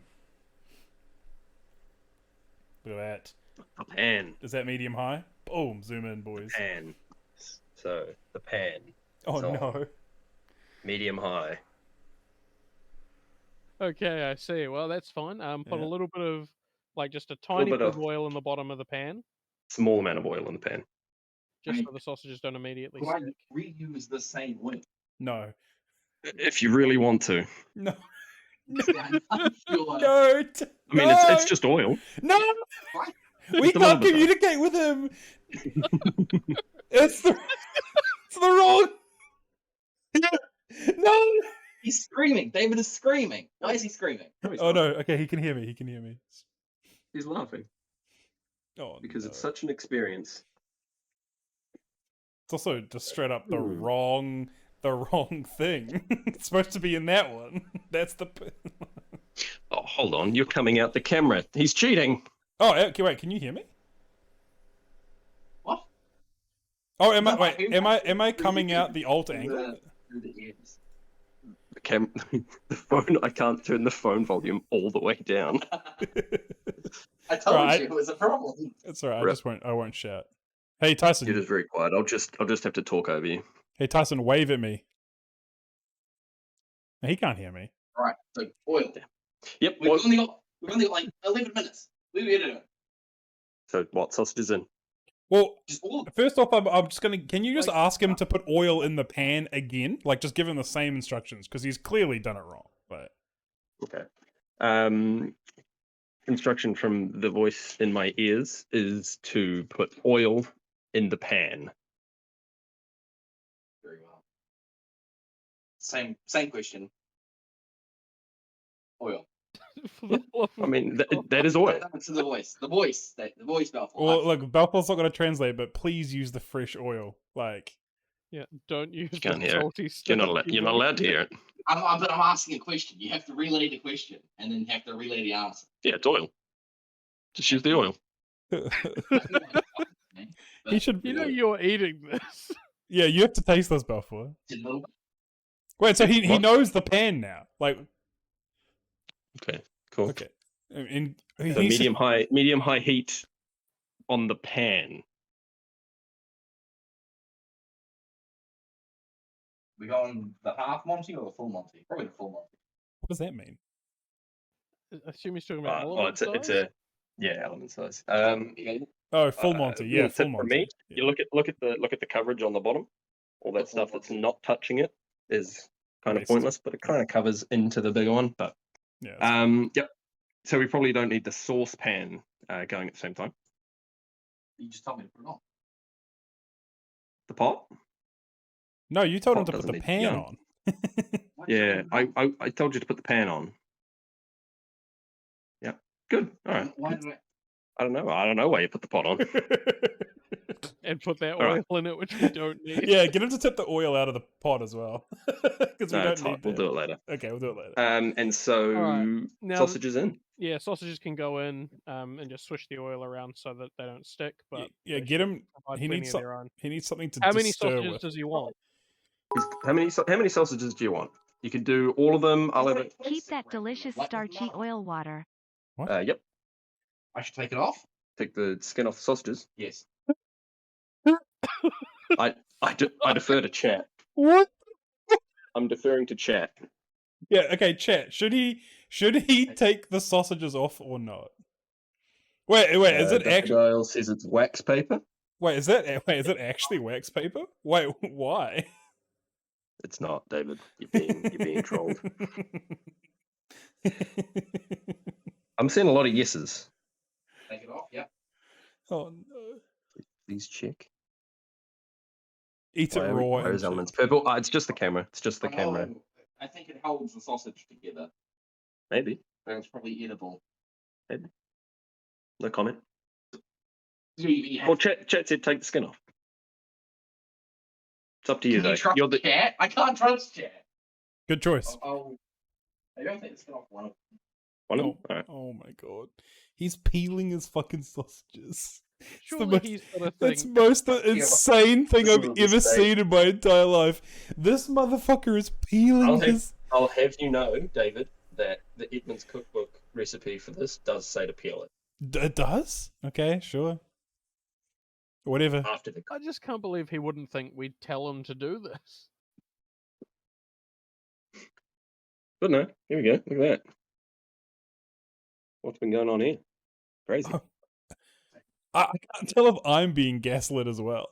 Look at that. The pan. Is that medium high? Boom. Zoom in, boys. Pan. So the pan. Oh So- no. Medium high. Okay, I see. Well, that's fine. Put Yeah. a little bit of, like, just a tiny bit bit of of- oil in the bottom of the pan, Small amount of oil in the pan. just Right. so the sausages don't immediately Can I stick. reuse the same oil? No. If you really want to. No. I'm sure. Don't. I mean, it's just oil. No. What? We Just a little can't bit, though. communicate with him. it's the wrong. No. He's screaming. David is screaming. Why is he screaming? Oh no. Okay, he can hear me. He's laughing Oh, because no. it's such an experience. It's also just straight up the Ooh. wrong thing. It's supposed to be in that one. That's the. Oh, hold on. You're coming out the camera. He's cheating. Oh, okay. Wait, can you hear me? What? Oh, am No, am I coming out the alt angle? Through the ears. The phone. I can't turn the phone volume all the way down. I told Right. you it was a problem. It's alright. Rip. I won't shout. Hey Tyson. It is very quiet. I'll just have to talk over you. Hey Tyson, wave at me. No, he can't hear me. All right. So oil. Yep. We've only got like 11 minutes. Leave it in. So what? Sausages in. Well, Just all. first off, I'm just gonna. Can you just Like- ask him to put oil in the pan again? Like, just give him the same instructions because he's clearly done it wrong. But Okay. Instruction from the voice in my ears is to put oil in the pan. Very well. Same question. Oil. For the love I of mean, God. that is oil. To the voice. The voice. The voice Balfour. well, look, Balfour's not gonna translate, but please use the fresh oil. Like, Yeah, don't use the can't hear it. salty You're stuff. you're not allowed to hear it. But I'm asking a question. You have to relay the question and then have to relay the answer. Yeah, it's oil. Just use the oil. he should. You know you're eating this. Yeah, you have to taste this, Balfour. A little bit. Wait, so he What? knows the pan now. Like, Okay, cool. okay, and So he's- medium high heat on the pan. We going the half Monty or the full Monty? Probably the full Monty. What does that mean? I assume he's talking about It's element a size? element size. Oh, full Monty. Yeah, little full tip Monty. from me. Yeah. You look at the coverage on the bottom. All that The stuff full that's Monty. not touching it is kind of Waste. pointless, but it kind of covers into the bigger one. But Yeah, that's- yep. So we probably don't need the saucepan going at the same time. You just told me to put it on. The pot. No, you told him pot to put doesn't the need to pan be on. on. Why Yeah, did I- I told you to put the pan on. Yeah, good. All right. Why did I? I don't know. I don't know why you put the pot on. And put that All oil right. in it, which we don't need. Yeah, get him to tip the oil out of the pot as well, because we No, don't it's hot. need We'll that. do it later. Okay, we'll do it later. And so Alright, now- sausages in. Yeah, sausages can go in and just swish the oil around so that they don't stick. But Yeah, they get should him. provide He plenty needs of some, their own. He needs something to How many stir sausages with. does he want? How many sausages do you want? You can do all of them. I'll have it. Keep that delicious starchy oil water. Yep. I should take it off? Take the skin off the sausages. Yes. I defer to chat. What? I'm deferring to chat. Yeah. Okay, chat. Should he take the sausages off or not? Wait. Is it Dr. actually? Dial says it's wax paper. Wait. Is it actually wax paper? Wait. Why? It's not, David. You're being trolled. I'm seeing a lot of yeses. Take it off, yeah. Oh no. Please check. Eat it raw. Why and is check. elements purple? It's just the camera. It's just the Oh, camera. I think it holds the sausage together. Maybe. So it's probably edible. No comment. You have Well, chat said take the skin off. It's up to you, Can though. you trust You're the chat? I can't trust chat. Good choice. Maybe I'll take the skin off one of them. one of them. All right. Oh my god. He's peeling his fucking sausages. Surely most- he's got a That's thing. most insane thing This I've is a ever mistake. seen in my entire life. This motherfucker is peeling his. I'll have you know, David, that the Edmonds cookbook recipe for this does say to peel it It does? Okay, sure. Whatever. after the. I just can't believe he wouldn't think we'd tell him to do this. But no, here we go. Look at that. What's been going on here? Crazy. I can't tell if I'm being gaslit as well.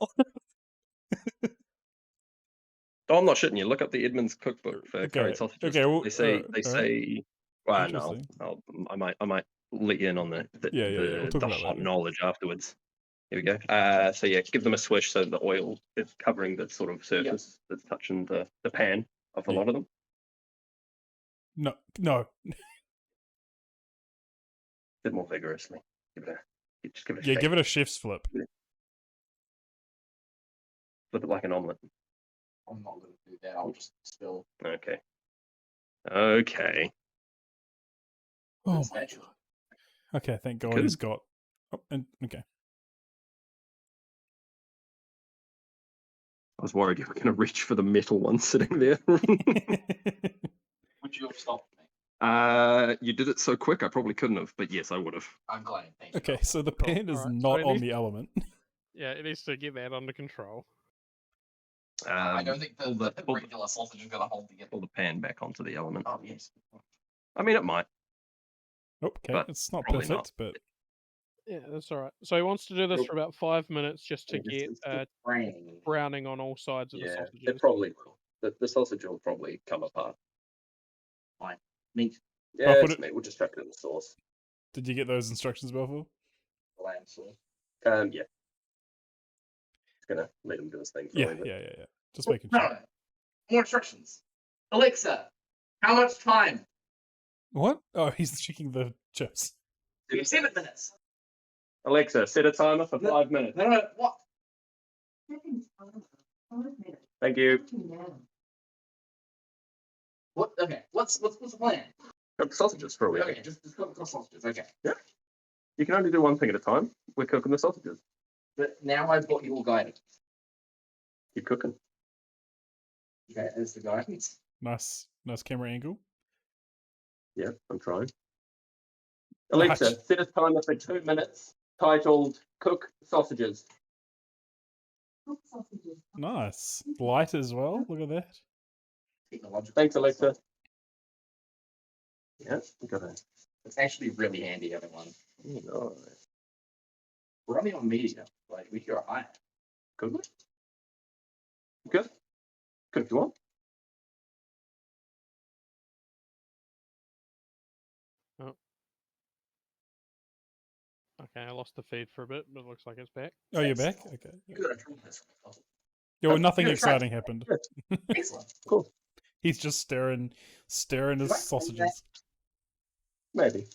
Oh, I'm not shitting you. Look up the Edmonds cookbook for Okay, curried sausages. okay, well, they say alright. Well, no, Interesting. I might let you in on the Yeah, we'll talk the about hot that. knowledge afterwards. Here we go. So yeah, give them a swish so the oil is covering the sort of surface that's touching the pan of a Yeah. lot of them. No. bit more vigorously. Just give it a Yeah, shake. give it a chef's flip. Flip it like an omelette. I'm not going to do that. I'll just spill. Okay. Oh this my batch. god. Okay, thank God Good. he's got. Oh, and okay. I was worried you were going to reach for the metal one sitting there. Would you have stopped me? You did it so quick, I probably couldn't have, but yes, I would have. I'm glad. Thank you. Okay, so the pan is Alright, not so on these- the element. Yeah, it needs to get that under control. I don't think pull the the- regular sausage is going to hold together. pull the pan back onto the element. Oh, yes. I mean, it might. Okay, But it's not probably perfect, but Yeah, that's all right. So he wants to do this Nope. for about 5 minutes just to It's- get it's the Brain. browning on all sides of the Yeah, sausages. it probably will. The sausage will probably come apart. Meat. Yeah, put it's it- mate. We'll just chuck it in the sauce. did you get those instructions, Belfort? Lamb sauce. Yeah. It's gonna let him do his thing for a Yeah, little bit. yeah. Just making sure. No. More instructions. Alexa, how much time? What? Oh, he's checking the chips. 7 minutes. Alexa, set a timer for No. 5 minutes. No, what? Thank you. What? Okay. What's the plan? Cook the sausages for a week. Okay, just cook the sausages. Okay. You can only do one thing at a time. We're cooking the sausages. But now I've got your guidance. Keep cooking. Okay, there's the guidance. Nice camera angle. Yeah, I'm trying. Alexa, Nice. set a timer for 2 minutes titled Cook Sausages. Nice. Light as well. Look at that. Technological. Thanks, Alexa. Yeah, we got it. It's actually really handy, everyone. Oh, nice. We're only on media. Like, we hear high. Good. Good. Good if you want. Okay, I lost the feed for a bit, but it looks like it's back. Oh, you're back? Okay. You gotta try this. Yeah, well, nothing you're trying- exciting happened. Excellent. Cool. He's just staring his Right, sausages. Maybe.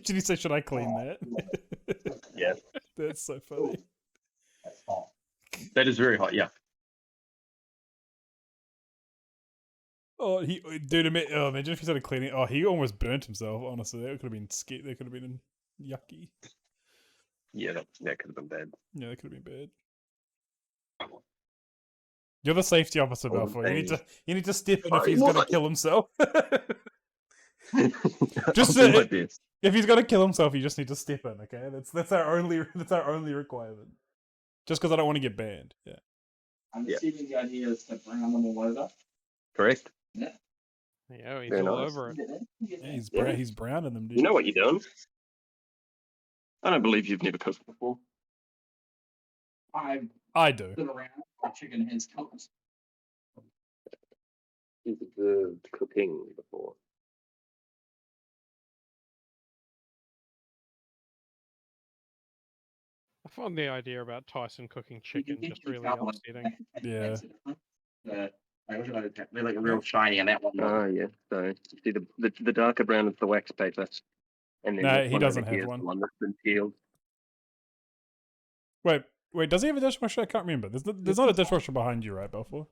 Did he say, should I clean that? Yeah, That's so funny. That's hot. that is very hot. Yeah. Oh, dude, imagine if he started cleaning. Oh, he almost burnt himself. Honestly, that could have been that could have been yucky. Yeah, that could have been bad. Yeah, that could have been bad. You're the safety officer, Oh, Balfour. You dang. need to step in if Sorry, he's what? gonna kill himself. Just do my best. If he's gonna kill himself, you just need to step in. Okay, that's our only requirement. Just because I don't want to get banned. Yeah. I'm Yeah. assuming the idea is to brown them all over. Correct. Yeah, he's Very all nice. over it. Yeah, he's browning them, dude. You know what you're doing. I don't believe you've never cooked before. I've I do. been around my chicken has cooked. You've observed cooking before. I find the idea about Tyson cooking chicken can just definitely really tell, like, upsetting. Yeah. They're like real shiny on that one. Oh yeah. So you see the darker brown is the wax paper, and then No, this he one doesn't over have here is one. the one that's been peeled. Wait, does he have a dishwasher? I can't remember. There's not a dishwasher behind you, right, Balfour?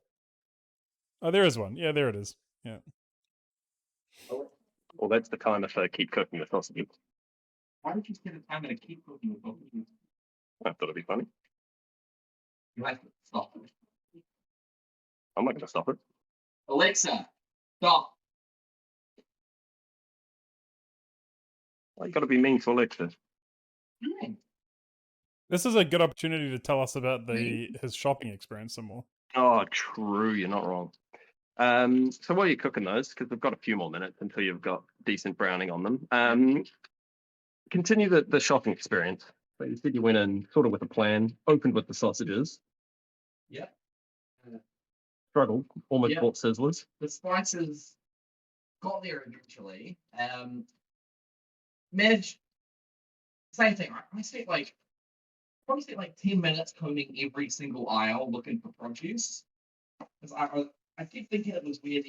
Oh, there is one. Yeah, there it is. Yeah. Well, that's the timer for keep cooking the sausage. Why did you spend a time to keep cooking with sausages? I thought it'd be funny. You like it? Stop. I'm not going to stop it. Alexa, stop. Well, you got to be mean to Alexa. This is a good opportunity to tell us about his shopping experience some more. Oh, true. You're not wrong. So while you're cooking those, because we've got a few more minutes until you've got decent browning on them, continue the shopping experience. So you said you went in sort of with a plan, opened with the sausages, Yeah. struggled, almost Yeah. bought sizzlers. The spices got there eventually. Managed. Same thing. I spent probably spent like 10 minutes combing every single aisle looking for produce. Because I keep thinking it was where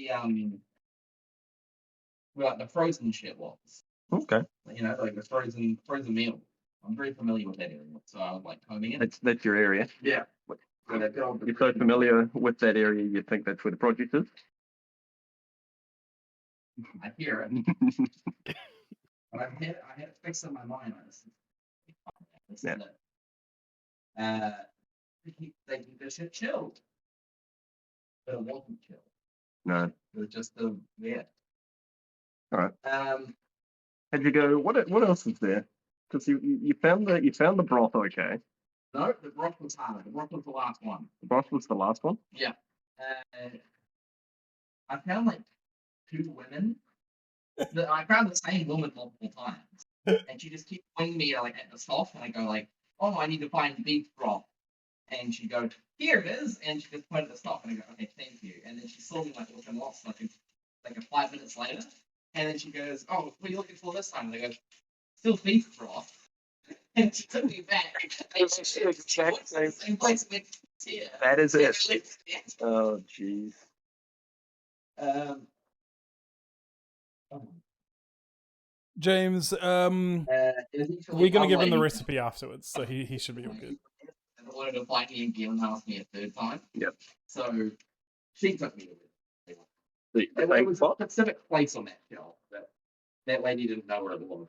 the frozen shit was. Okay, You know, like the frozen meal. I'm very familiar with that area, so I was like combing it. that's your area. Yeah. So they've got all the You're so familiar with that area, you think that's where the produce is. I hear it. But I had it fixed in my mind. This Yeah. is it. They keep this shit chilled. But it wasn't chilled. No. It was just yeah. All right. How'd you go? What else is there? Because you found the broth okay. No, the broth was hard. The broth was the last one. The broth was the last one. Yeah. I found like two women. I found the same woman multiple times, and she just keeps pointing me like at the stop, and I go like, "Oh, I need to find beef broth," and she goes, "Here it is," and she just pointed at the stop, and I go, "Okay, thank you," and then she saw me like looking lost, like 5 minutes later, and then she goes, "Oh, what are you looking for this time?" And I go, "Still beef broth," and she took me back. Same place next year. That is it. Yeah. Oh, jeez. James, we're gonna give him the recipe afterwards, so he should be all good. In order to find me again and ask me a third time. Yep. So she took me to it. The There same was a spot. specific place on that shelf that lady didn't know where it was.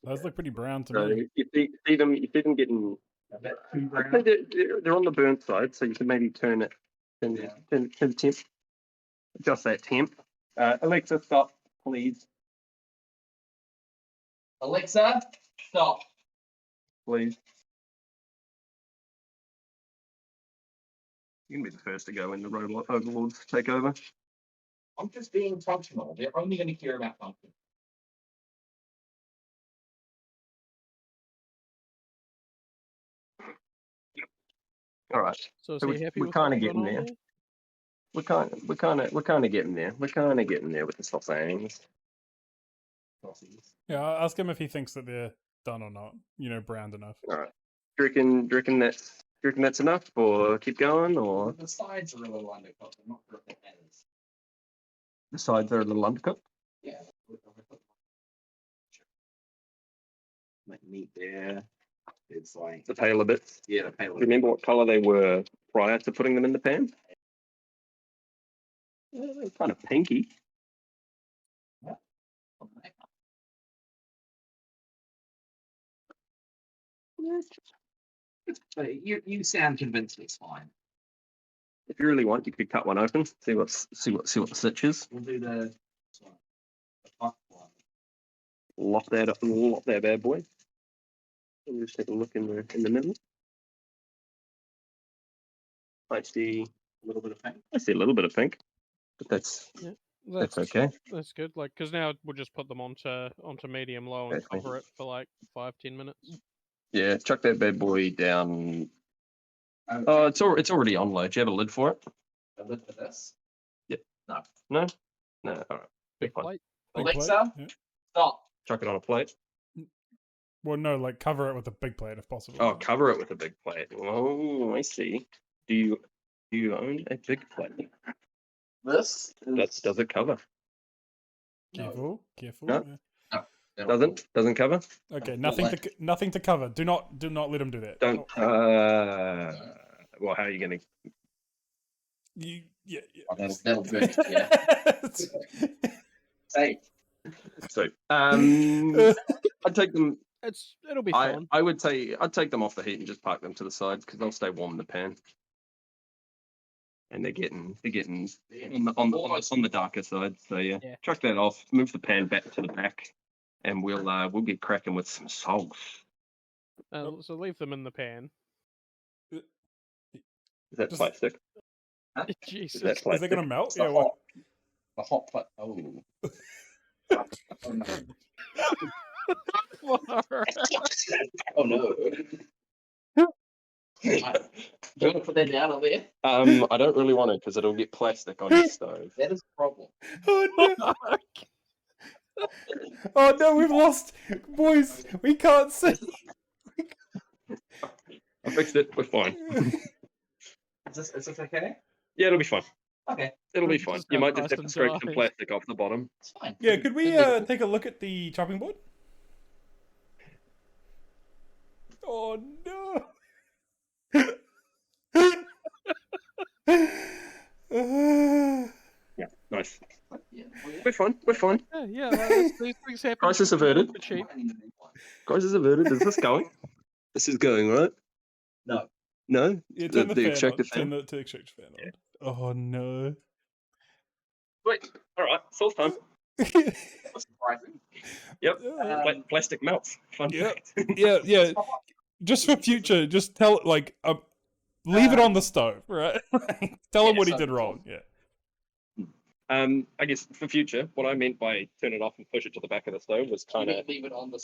Those look pretty brown to So me. you see them getting. A bit too I brown. think they're on the burnt side, so you can maybe turn it, turn the temp, adjust that temp. Alexa, stop, please, Alexa, stop. please. You can be the first to go when the robot overlords take over. I'm just being functional. They're only going to care about function. All right, So is So he happy we're with kinda what's getting going on there. we're kind of getting there. We're kind of getting there with the sausages. Yeah, I'll ask him if he thinks that they're done or not. Browned enough. All right. Do you reckon that's enough, or keep going, or The sides are a little undercooked. I'm not sure if that matters. the sides are a little undercooked? Like meat there. It's like The paler bits. yeah, the pale. Remember what color they were prior to putting them in the pan? Yeah, they're kind of pinky. But you sound convinced it's fine. If you really want, you could cut one open, see what the stitch is. We'll do the top one. Lock that bad boy. We'll just take a look in the middle. I see A little bit of pink. a little bit of pink, but that's okay. That's good. Like, because now we'll just put them onto medium low and Exactly. cover it for like 5-10 minutes. Yeah, chuck that bad boy down. Oh, it's already on low. Do you have a lid for it? A lid for this. No. All right. Big fine. plate. Big Alexa, plate, yeah. stop. Chuck it on a plate. Well, no, like cover it with a big plate if possible. Oh, cover it with a big plate. Oh, I see. Do you own a big plate? This Does it cover? Careful. No. Yeah. Doesn't cover. Okay, nothing to cover. Do not let him do that. Don't. Oh, Well, how are you gonna? yeah. Oh, that'll burn. Yeah. Safe. So, I'd take them. It'll be fun. I'd take them off the heat and just park them to the sides because they'll stay warm in the pan. And they're getting on the darker side. So yeah, chuck that off. Move the pan back to the back, and we'll get cracking with some sauce. So leave them in the pan. Is that Just- plastic? Jesus. Is that Is plastic? they gonna melt? The Yeah. What? The hot plate. Oh. Oh no. Oh no. Do you want to put that down on there? I don't really want it because it'll get plastic on your stove. That is a problem. Oh no! Oh no! We've lost, boys. We can't see. I fixed it. We're fine. Is this okay? Yeah, it'll be fine. Okay, It'll be Just fine. have You might just have to Tyson scrape some drive. plastic off the bottom. it's fine. Yeah. Could we Good. take a look at the chopping board? Oh no! Yeah, nice. Yeah. We're fine. We're fine. Yeah, these things happen. Crisis averted. For cheap. Crisis averted. Is this going? This is going, right? No. No? Yeah, turn the fan extractor on. Turn the extractor fan on. Oh no! Wait. All right. Sauce time. That's surprising. Yep. Plastic melts. Fun Yeah. fact. Yeah. Just for future, just tell leave it on the stove, right? Tell him Yeah, what he so- did wrong. Yeah. I guess for future, what I meant by turn it off and push it to the back of the stove was kind of. Leave it on the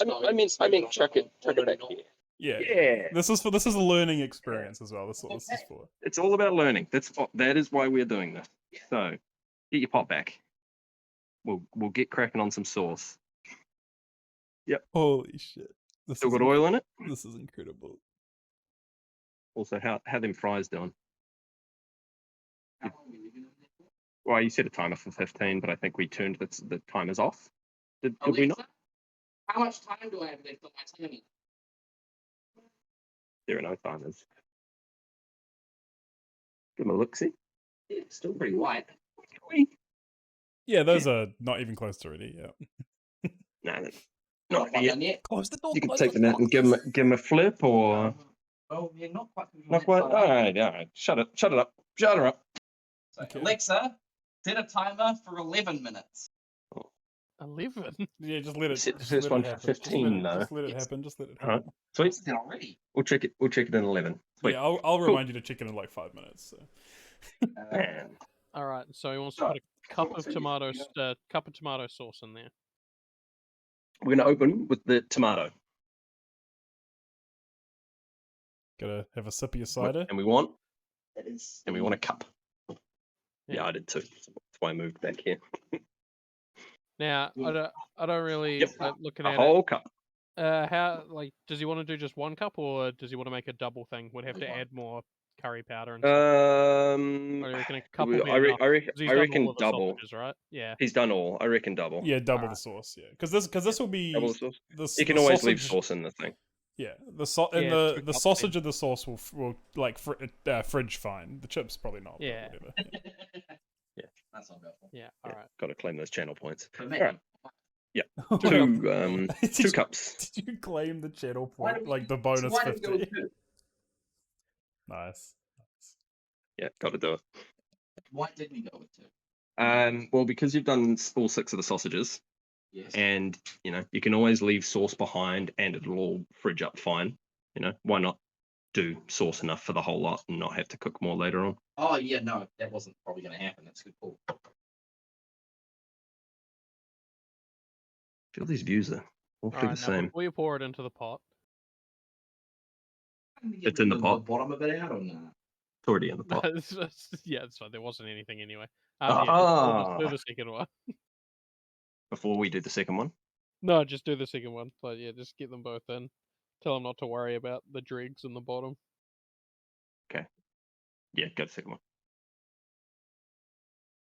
I meant chuck it back here. Yeah. Yeah. This is a learning experience as well. That's what this is for. It's all about learning. That is why we're doing this. So, get your pot back. We'll get cracking on some sauce. Holy shit! This Still is got oil in it. This is incredible. Also, how them fries doing? Well, you set a timer for 15, but I think we turned the timers off. Did we not? How much time do I have left on my timing? There are no timers. Give them a look. See. Yeah, it's still pretty white. Yeah, those are not even close to ready. Yeah. No, Not quite yet. done yet. Close the door. You can take them out and give them a flip, or Oh, yeah, not quite. not quite. All right. Shut it up. Shut her up. So, Okay. Alexa, set a timer for 11 minutes. 11. Yeah, just let it. Set the just first let one it for happen. 15 though. Just let it Yes. happen. Just let it All right. happen. Sweet. It's done already. We'll check it in 11. Sweet. Yeah, I'll remind you to check it in like 5 minutes. So. Man. All right, so he wants to put a cup of tomato sauce in there. We're going to open with the tomato. Gotta have a sip of your cider. And we want That is. a cup. Yeah. Yeah, I did too. That's why I moved back here. Now, I don't really Yep. like looking A at whole cup. it. How does he want to do just one cup, or does he want to make a double thing? Would have to add more curry powder and stuff? Or Um, do you reckon a couple I, be re- enough? I, reckon, 'Cause he's I done all reckon of the double. sausages, right? Yeah. He's done all. I reckon double. Yeah, double the Alright. sauce. Yeah, because this will be Double the sauce. the You can the always sausage. leave sauce in the thing. Yeah, Yeah, the 2 the cups sausage then. of the sauce will like fridge fine. The chips probably not. but Yeah. whatever. Yeah. That's not helpful. Yeah. Yeah, All right. got to claim those channel points. But mate, Alright. Oh, Two Did 2 you- cups. Did you claim the channel Why point, do like the so bonus why don't we go with 50? two? Nice. Yeah, got to do it. Why did we go with two? Well, because you've done all 6 of the sausages, Yes. and you can always leave sauce behind, and it'll all fridge up fine. Why not do sauce enough for the whole lot and not have to cook more later on? Oh yeah, no, that wasn't probably going to happen. That's a good call. Feel these views are All awfully right. the Now, same. before you pour it into the pot, It's in the pot. bottom of it out or no? It's already in the pot. yeah, that's fine. There wasn't anything anyway. Ah. Do the second one. Before we do the second one. No, just do the second one. But yeah, just get them both in. Tell them not to worry about the dregs in the bottom. Yeah, go to the second one.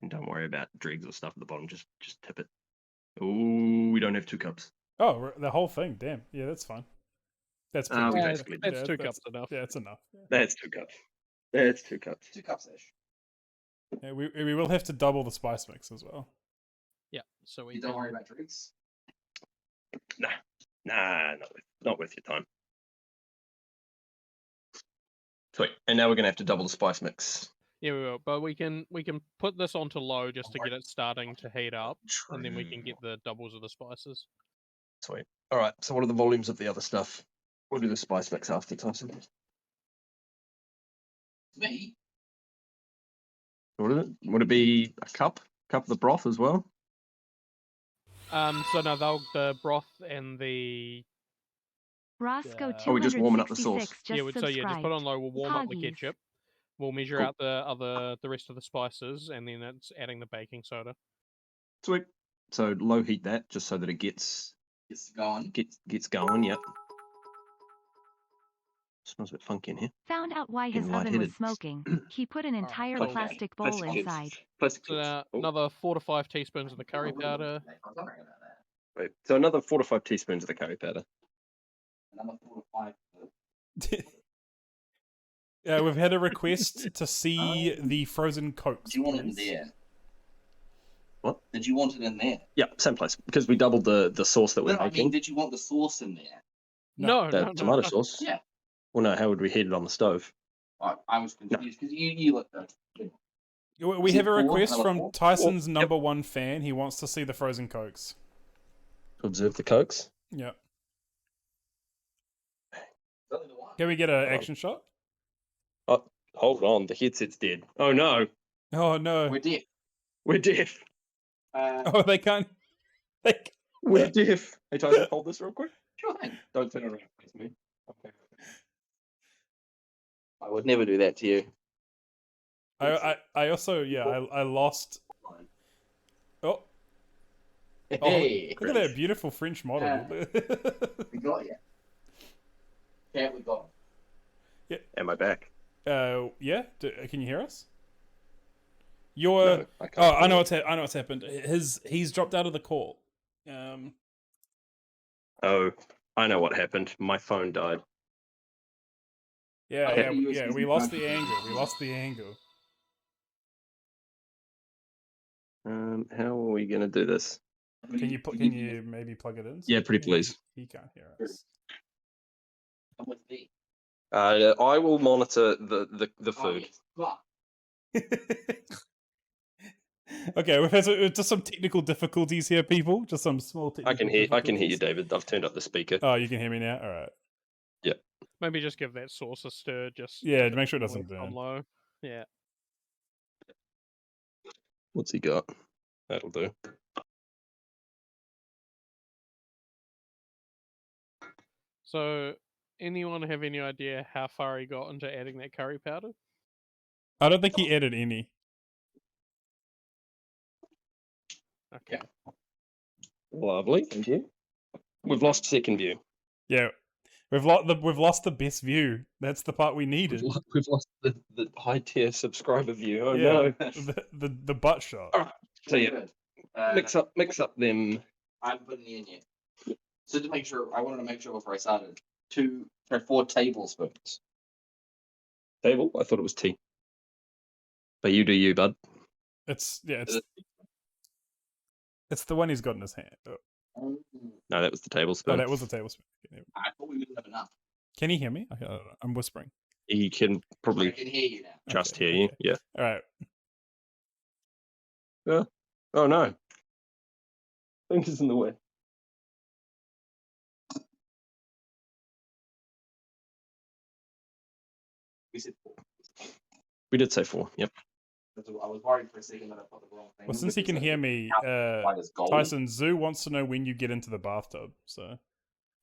And don't worry about dregs or stuff at the bottom. Just tip it. Ooh, we don't have 2 cups. Oh, the whole thing. Damn. Yeah, that's fine. That's Ah, we pretty- basically That's yeah, 2 cups enough. Yeah, it's enough. That's 2 cups. That's 2 cups. 2 cups ish. Yeah, we will have to double the spice mix as well. Yeah. So we You don't worry about drinks. Nah, not worth your time. Sweet. And now we're gonna have to double the spice mix. Yeah, we will. But we can put this onto low just to get it starting to heat up, and then we can get the doubles of the spices. Sweet. All right. So what are the volumes of the other stuff? We'll do the spice mix after, Tyson. Me? What is it? Would it be a cup? Cup of the broth as well? So no, the broth and the Roscoe Yeah. Oh, we're just warming up the sauce. 266 just yeah, just put it subscribed. on low. We'll warm up the Poggies. ketchup. We'll measure Cool. out the rest of the spices, and then it's adding the baking soda. Sweet. So low heat that just so that it gets It's going. going. Yep. Smells a bit funky in here. Found out why his Getting oven was lightheaded. smoking. He put an entire cool. plastic bowl Plastic kids. inside. Plastic So kids. now Oh, another 4 to 5 teaspoons of the curry Oh, powder. I'm wondering about that. wait. So another 4 to 5 teaspoons of the curry powder. Another 4 to 5. We've had a request to see the frozen cokes. Did you want it in please. there? What? Did you want it in there? Yeah, same place because we doubled the sauce that we're No, I making. mean, did you want the sauce in there? No, The no, tomato no. sauce. Yeah. Well, no. How would we heat it on the stove? I was confused because you looked at We Is have it a four? request Another from four? Tyson's Yep. number one fan. He wants to see the frozen cokes. Observe the cokes. Yeah. only the one. Can we get an Hold on. action shot? Oh, hold on. The headset's dead. Oh no, Oh no. We're deaf. we're deaf. Oh, they can't. We're deaf. Hey, Tyson, hold this real quick. Sure thing. Don't turn around. It's me. Okay. I would never do that to you. I also I lost. Oh, Hey, look at that beautiful French model. we got you. Yeah, we got him. Am I back? Yeah. Can you hear us? You're. No, I can't. Oh, I know what's happened. He's dropped out of the call. Oh, I know what happened. My phone died. Yeah, Okay. yeah. We lost the angle. How are we gonna do this? Can you maybe plug it in? Yeah, pretty please. He can't hear us. I'm with me. I will monitor the Oh, food. yes. But Okay, we've had just some technical difficulties here, people. Just some small technical I can hear you, difficulties. David. I've turned up the speaker. Oh, you can hear me now? All right. Maybe just give that sauce a stir. Just Yeah, to make sure it on doesn't burn. low. Yeah. What's he got? That'll do. So, anyone have any idea how far he got into adding that curry powder? I don't think he added any. Okay. Lovely. Thank you. We've lost second view. Yeah. We've lost the best view. That's the part we needed. We've lost the high tier subscriber view. Oh Yeah. no. The butt shot. Alright, so yeah, Good. mix up them. I haven't put any in yet. So to make sure, I wanted to make sure before I started. 4 tablespoons. Table. I thought it was tea. But you do you, bud. It's the one he's got in his hand. Oh, No, that was the tablespoon. that was a tablespoon. I thought we didn't have enough. Can he hear me? I don't know. I'm whispering. He can I probably can hear you now. just Okay, hear you. okay. Yeah. All right. Oh no. Fingers in the way. We said 4. We did say 4. Yep. I was worried for a second that I put the wrong thing. Well, since he can hear me, White as gold. Tyson, Zoo wants to know when you get into the bathtub. So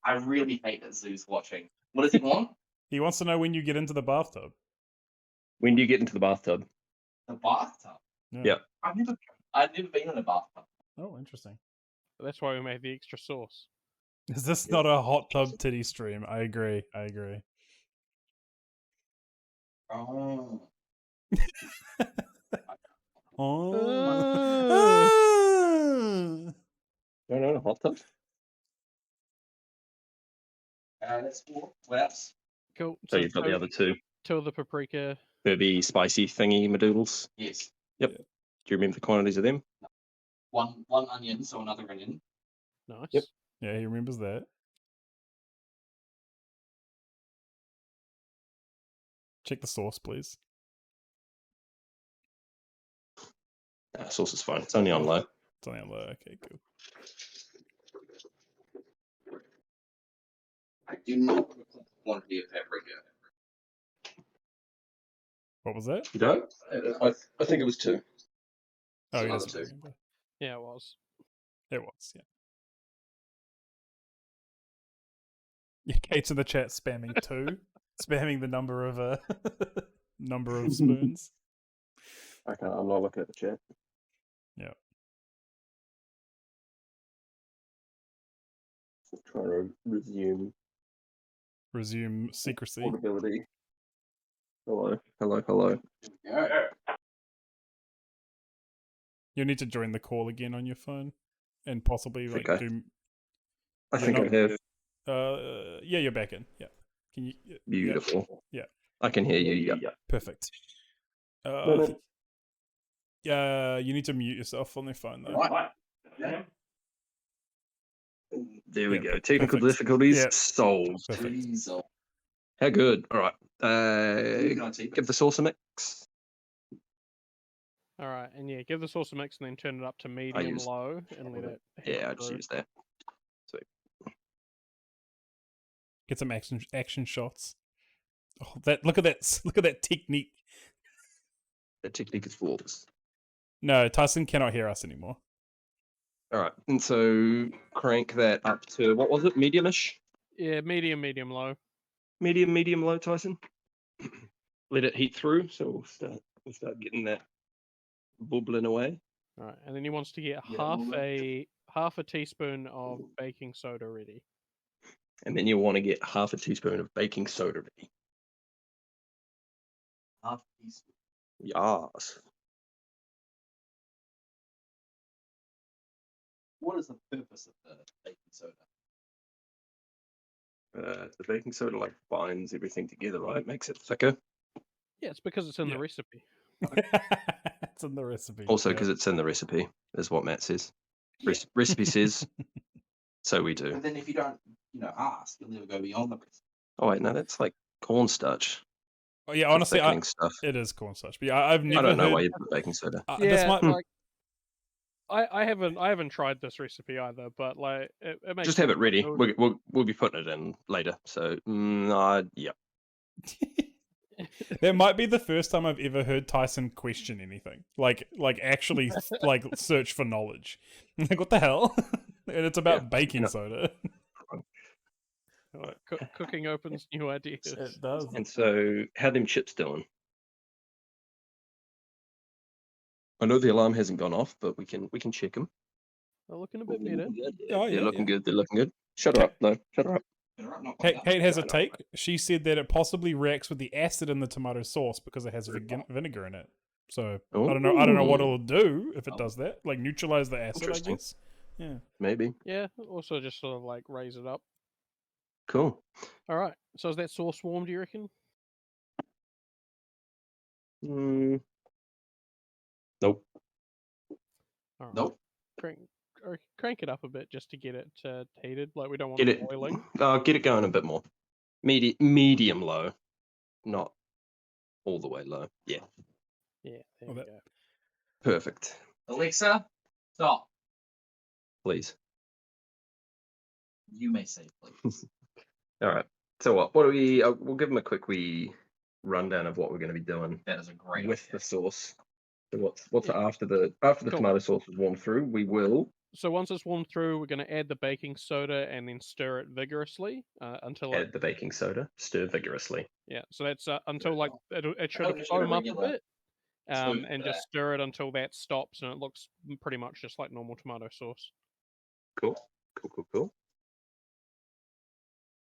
I really hate that Zoo's watching. What does he want? he wants to know when you get into the bathtub. When do you get into the bathtub? The bathtub. Yeah. I've never been in a bathtub. Oh, interesting. That's why we made the extra sauce. Is this not a hot tub titty stream? I agree. Oh. Oh. No, hot tub. That's 4. What else? Cool. So you've got the other 2. 2 of the paprika. Herby, spicy thingy madoodles. Yes. Yep. Do you remember the quantities of them? One onion, so another onion. Nice. Yep. Yeah, he remembers that. Check the sauce, please. Sauce is fine. It's only on low. It's only on low. Okay, cool. I do not recall the quantity of paprika. What was that? You don't? I think it was 2. Oh, he another doesn't 2. remember. Yeah, it was. It was, yeah. Yeah, Kate's in the chat spamming 2, spamming the number of spoons. Okay, I'm not looking at the chat. Yeah. Trying to Resume secrecy. audibility. Hello. Yeah. You'll need to join the call again on your phone, and possibly like Okay. do. I You're think I not- have. Yeah, you're back in. Yeah. Can you? Yeah, Beautiful. Yeah. I can hear you. Yeah. perfect. No. You need to mute yourself on their phone though. Right. Yeah. There we Yeah, go. Technical perfect. difficulties Yeah. solved. Perfect. Jeez, oh. How good. All right. Can I see? Give the sauce a mix. All right, and yeah, give the sauce a mix and then turn it up to medium use- low and let it. heat Yeah, I just through. use that. Get some action shots. Oh, look at that technique. The technique is flawless. No, Tyson cannot hear us anymore. All right. And so crank that up to, what was it? Medium-ish? Yeah, medium low. Medium, low, Tyson. Let it heat through. So we'll start getting that bubbling away. All right, and then he wants to get Yeah, half a teaspoon of baking soda ready. And then you'll want to get half a teaspoon of baking soda ready. Half teaspoon. Yes. What is the purpose of the baking soda? The baking soda like binds everything together, right? Makes it thicker. Yeah, it's because it's in Yeah. the recipe. It's in the recipe. Also, yeah. because it's in the recipe, is what Matt says. Recipe says, so we do. And then if you don't, ask, you'll never go beyond the recipe. Oh wait, no, that's like cornstarch. Oh, yeah, for honestly, thickening stuff. it is cornstarch. But yeah, I've never I don't know heard. why you put baking soda. This Yeah, might, like I haven't tried this recipe either, but like it makes Just have it sense. ready. It would- We'll be putting it in later. So yeah. that might be the first time I've ever heard Tyson question anything. Like actually like search for knowledge. Like what the hell? And it's about Yeah, baking soda. like, cooking opens new ideas. It does. And so, how them chips doing? I know the alarm hasn't gone off, but we can check them. They're looking a bit better. Oh, They're yeah, looking yeah. good. They're looking good. Shut her up. No, shut her up. Kate has a No, no. take. She said that it possibly reacts with the acid in the tomato sauce because it has vinegar in it. So I don't know. I don't know what it'll do if it does that. Like neutralize the acid, I Interesting. guess. Yeah. Maybe. Yeah, also just sort of like raise it up. Cool. All right. So is that sauce warm? Do you reckon? Mm. Nope. All right. Nope. Crank it up a bit just to get it heated. Like we don't want Get it it. boiling. Get it going a bit more. Medium low, not all the way low. Yeah. Yeah. There Well, we that- go. Perfect. Alexa, stop. Please. You may say please. All right. So what? What do we? We'll give them a quick wee rundown of what we're going to be doing That is a great with idea. the sauce. So what's Yeah. after the Cool. tomato sauce is warmed through? We will So once it's warmed through, we're going to add the baking soda and then stir it vigorously until add the baking soda, stir vigorously. So that's until like it should hope it's got a foam up a regular bit, spoon and for just stir it until that stops, and it looks pretty much just like normal tomato sauce. Cool.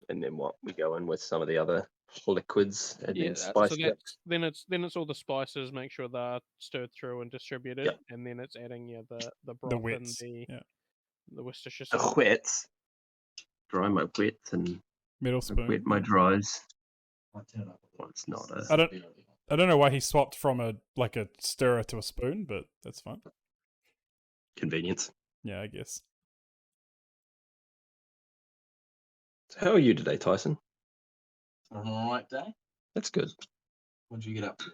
And then what? We go in with some of the other liquids and then spice so it up. then it's all the spices. Make sure they're stirred through and distributed, Yep. and then it's adding the broth The and wets. the Yeah. Worcestershire The sauce. wets. Dry my wets and Metal spoon. wet my dries. I'll turn it up a Well, bit. it's not This a- is barely hot. I don't know why he swapped from a stirrer to a spoon, but that's fine. Convenience. Yeah, I guess. So how are you today, Tyson? On an alright day? That's good. What'd you get up to?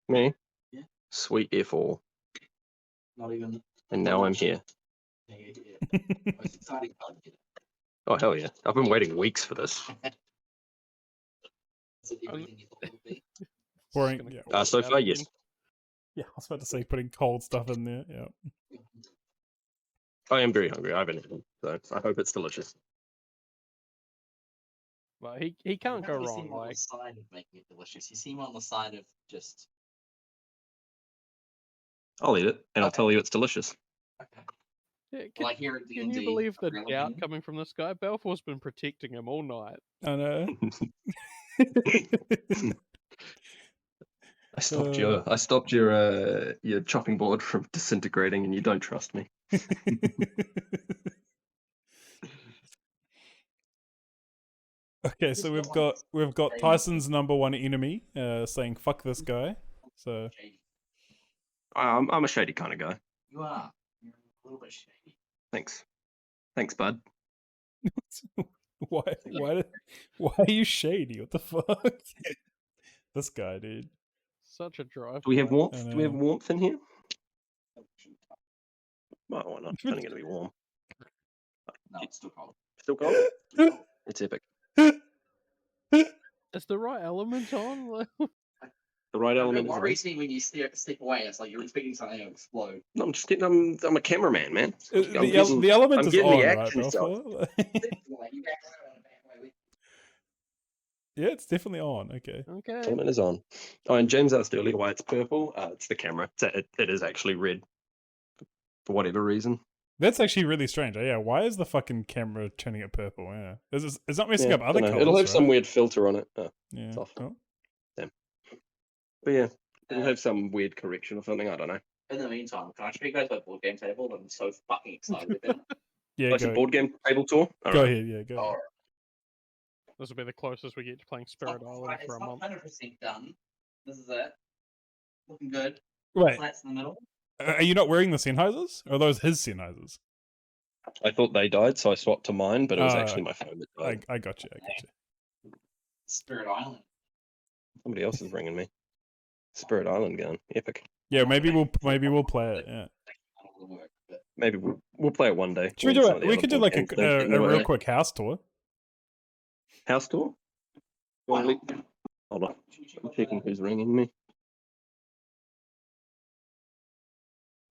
Me? Yeah. Sweet F4. Not even. And now I'm here. Yeah. Most exciting part of it. Oh, hell yeah. I've been waiting weeks for this. Is it everything you thought it would be? Boring, Just gonna yeah. call it So down far, again. yes. Yeah, I was about to say putting cold stuff in there. Yeah. I am very hungry. I haven't eaten, so I hope it's delicious. Well, he can't go You wrong. seem on the Like side of making it delicious. You seem on the side of just. I'll eat it, and I'll Okay. tell you it's delicious. Okay. yeah, Like here at can you D&D, believe the real doubt opinion. coming from this guy? Balfour's been protecting him all night. I know. I stopped your chopping board from disintegrating, and you don't trust me. Okay, so we've got Tyson's number one enemy saying "fuck this guy." So Shady. I'm a shady kind of guy. You are. You're a little bit shady. Thanks, bud. why are you shady? What the fuck? This guy, dude. Such a drive. Do we have by. warmth? I Do we have know. warmth in here? Well, why not? It's only going to be warm. No, it's still cold. Still cold? It's epic. Is the right element on? The right element What is. reason when you step away, it's like you're expecting something to explode. No, I'm just getting. I'm a cameraman, man. The element I'm is getting on, the right, action shot. Balfour? You back around and back away. Yeah, it's definitely on. Okay. Okay. Element is on. Oh, and James asked earlier why it's purple. It's the camera. It is actually red. For whatever reason. That's actually really strange. Yeah, why is the fucking camera turning it purple? Yeah, it's not messing Yeah, up other dunno. colors. It'll have right? some weird filter on it. Oh, Yeah. it's off. Oh. But yeah, it'll have some weird correction or something. I don't know. In the meantime, can I show you guys my board game table that I'm so fucking excited about? Yeah, Like a go, board game table tour. All go right. ahead. Yeah, go ahead. Alright. This will be the closest we get to playing Spirit Island for a month. 100% done. This is it. Looking good. Wait, Slats in the middle. are you not wearing the Sennheisers? Or are those his Sennheisers? I thought they died, so I swapped to mine, but it was Ah, actually my phone that died. I got you. I got you. Spirit Island. Somebody else is ringing me. Spirit Island gun, epic. Yeah, maybe we'll play it. Yeah. That'll work, but Maybe we'll play it one day. Should we when do some it? of the We other could do board like games don't get in a the real way. quick house tour. House tour. Why not? Hold on, I'm checking who's ringing me.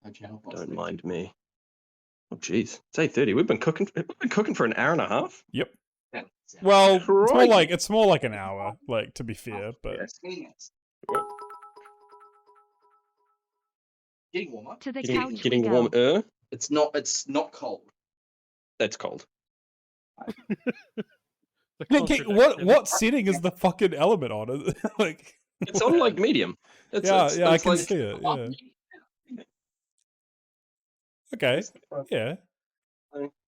No channel box Don't there. mind me. Oh jeez, it's 8:30. We've been cooking for an hour and a half. Yep. Yeah. Well, Crikey. it's more like an hour. Like to be fair, but Yes. Getting warmer. To the Getting, couch getting we go. warmer. It's not cold. That's cold. The What contradiction. setting is the fucking element on? Like, It's on like medium. It's, yeah, it's, I it's can like, see it. Yeah. Okay. Yeah.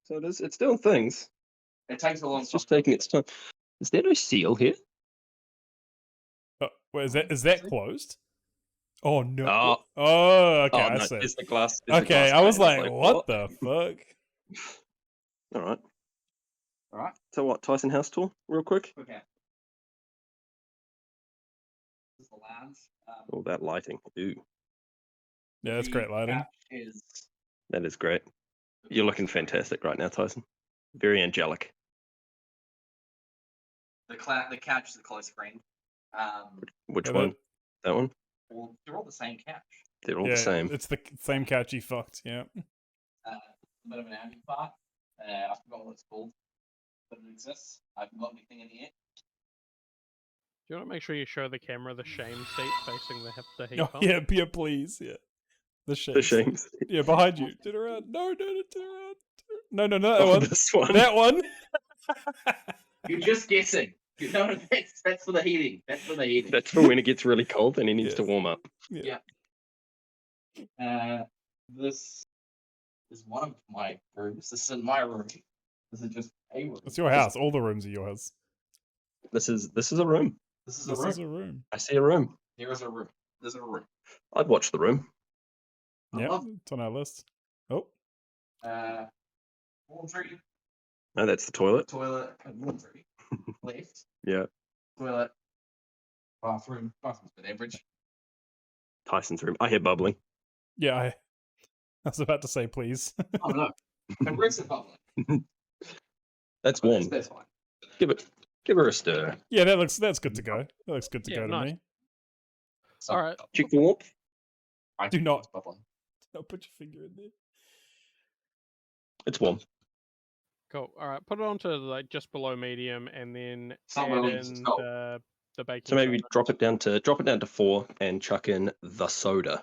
So it's doing things. It takes a long It's just taking its time. Is there no seal here? Oh, wait, is that closed? Oh no. Oh. Oh, okay. Oh I no, see. it's the glass. It's the Okay, glass I was pane. like, what the fuck? All right. All right. So what? Tyson house tour, real quick. Okay. This is the lounge. Oh, that lighting. Ooh, Yeah, that's the great lighting. couch is that is great. You're looking fantastic right now, Tyson. Very angelic. the couch is the close friend. Which Yeah, one? That one? Well, they're all the same couch. They're all Yeah, the same. it's the same couch you fucked. Yeah. A bit of an ambient part. I forgot what it's called, but it exists. I haven't got anything in here. Do you want to make sure you show the camera the shame seat facing the heat Oh, pump? yeah, please. Yeah. The shame. The shames. Yeah, behind you. Turn around. No, turn around. No, that Oh, one. this one. That one. You're just guessing. You know, that's for the heating. That's for the heating. That's for when it gets really cold and he needs to Yes. warm up. Yeah. This is one of my rooms. This isn't my room. This is just a room. It's your house. All the rooms are yours. This is a room. This is a This room. is a room. I see a room. Here is a room. There's a room. I'd watch the room. Yeah, love- it's on our list. Oh, Laundry, No, that's the toilet. toilet, and laundry. Left. Yeah. Toilet. Bathroom. Bathroom's been average. Tyson's room. I hear bubbling. yeah. I was about to say, please. Oh no. Aggressive bubbling. That's warm. That's fine. Give her a stir. Yeah, that's good to go. That looks good to Yeah, go to nice. me. So, All right. Check for warmth. I Do think not- it's bubbling. I'll put your finger in there. It's warm. Cool. All right. Put it onto like just below medium, and then Somewhere add links, in go. the baking. So maybe soda. drop it down to 4 and chuck in the soda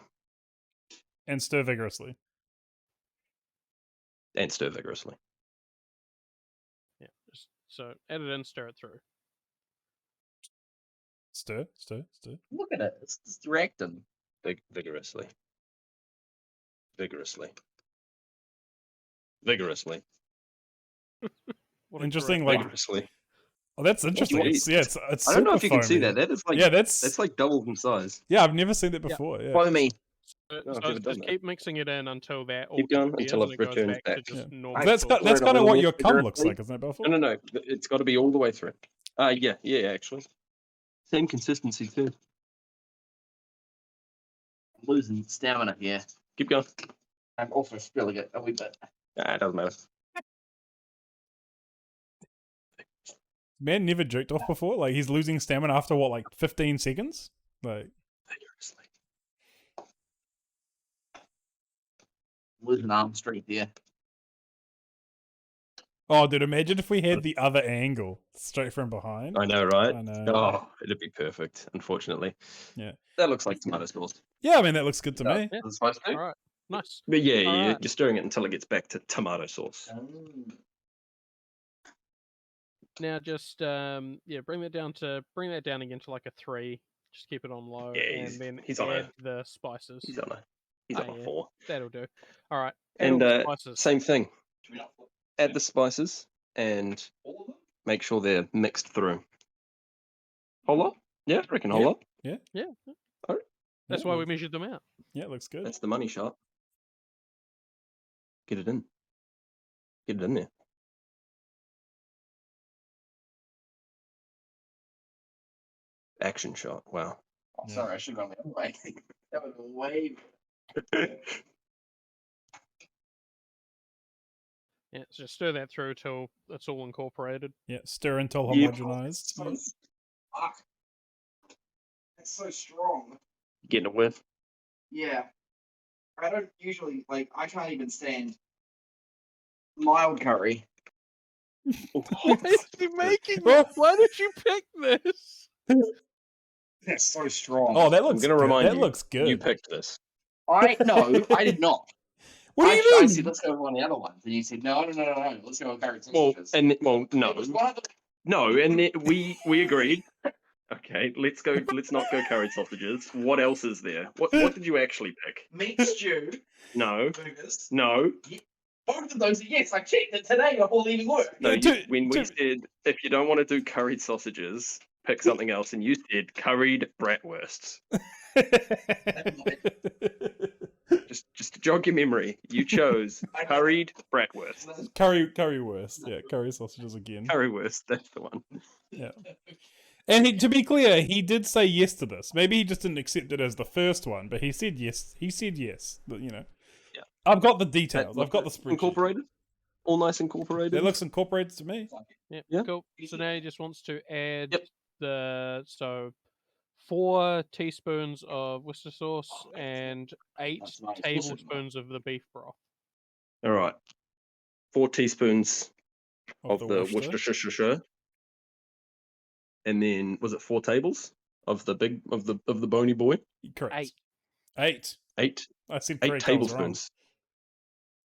And stir vigorously. and stir vigorously. Yeah. So add it in, stir it through. Stir. Look at it. It's reacting. Vigorously. What a Interesting, correct- like- Vigorously. Oh, that's interesting. want? It's, yeah, it's I don't know super if you can see foamy. that. That is like Yeah, that's like double in size. yeah. I've never seen that Yeah. before. Yeah. Foamy. No, I've So never done just that. keep mixing it in until that all Keep going disappears until and it it goes returns back to back. just Yeah. normal. That's salt. that's Pour it kind of all what in your cum vigorously. looks like, isn't it, Buffalo? No. It's got to be all the way through. Yeah, actually. Same consistency too. I'm losing stamina here. Keep going. I'm also spilling it a wee bit. It doesn't matter. Man never jerked off before. Like he's losing stamina after what, like 15 seconds? Like Vigorously. Losing arm strength here. oh, dude, imagine if we had the other angle straight from behind. I know, right? I know. Oh, it'd be perfect. Unfortunately. Yeah. That looks like tomato sauce. Yeah, I mean that looks good to me. Is it supposed to? All right. Nice. But yeah, Alright. you're stirring it until it gets back to tomato sauce. Now just bring that down again to like a 3. Just keep it on low, Yeah, and then he's on a- add the spices. He's on Oh, a yeah. 4. That'll do. All right. And add all the spices. same thing. Should we not put Add the spices and all of them? make sure they're mixed through. Whole lot? Yeah, I reckon whole Yeah. lot. Yeah. Alright. That's Yeah, why we measured them out. Yeah, it looks good. That's the money shot. Get it in. Get it in there. Action shot. Wow. Oh, Yeah. sorry, I should have gone the other way. That would have been way. Yeah. So just stir that through till it's all incorporated. Yeah, stir until Yep. homogenized. So, fuck. It's so strong. Getting a whiff. Yeah. I don't usually, like, I can't even stand mild curry. Why is he making it? Why did you pick this? It's so strong. Oh, that I'm looks gonna good. remind That you. looks good. You picked this. I did not. what do I you mean? said, let's go with one of the other ones. And you said, no, let's go with curry Well, sausages. no. It was one of the No, and then we agreed. Okay, let's go. Let's not go curried sausages. What else is there? What did you actually pick? Meat stew, No, burgers. no, Both of those are yes. I checked it today before leaving work. no. Yeah, When we said if you don't want to do curried sausages, pick something else, and you said curried bratwursts. Just to jog your memory, you chose curried bratwursts. Currywurst. Yeah, curry sausages again. Currywurst, that's the one. Yeah. And to be clear, he did say yes to this. Maybe he just didn't accept it as the first one, but he said yes. He said yes. But, you know. Yeah. I've got the details. That I've got the spreadsheet. incorporated. All nice incorporated. It looks incorporated to me. Yeah, Yeah. cool. So now he just wants to add Yep. 4 teaspoons of Worcestershire sauce Oh, and 8 that's nice. tablespoons of the beef broth. All right. 4 teaspoons Of of the Worcestershire. And then was it 4 tables of the big of the bony boy? Correct. 8. 8 I said 8 correct. I was wrong. tablespoons.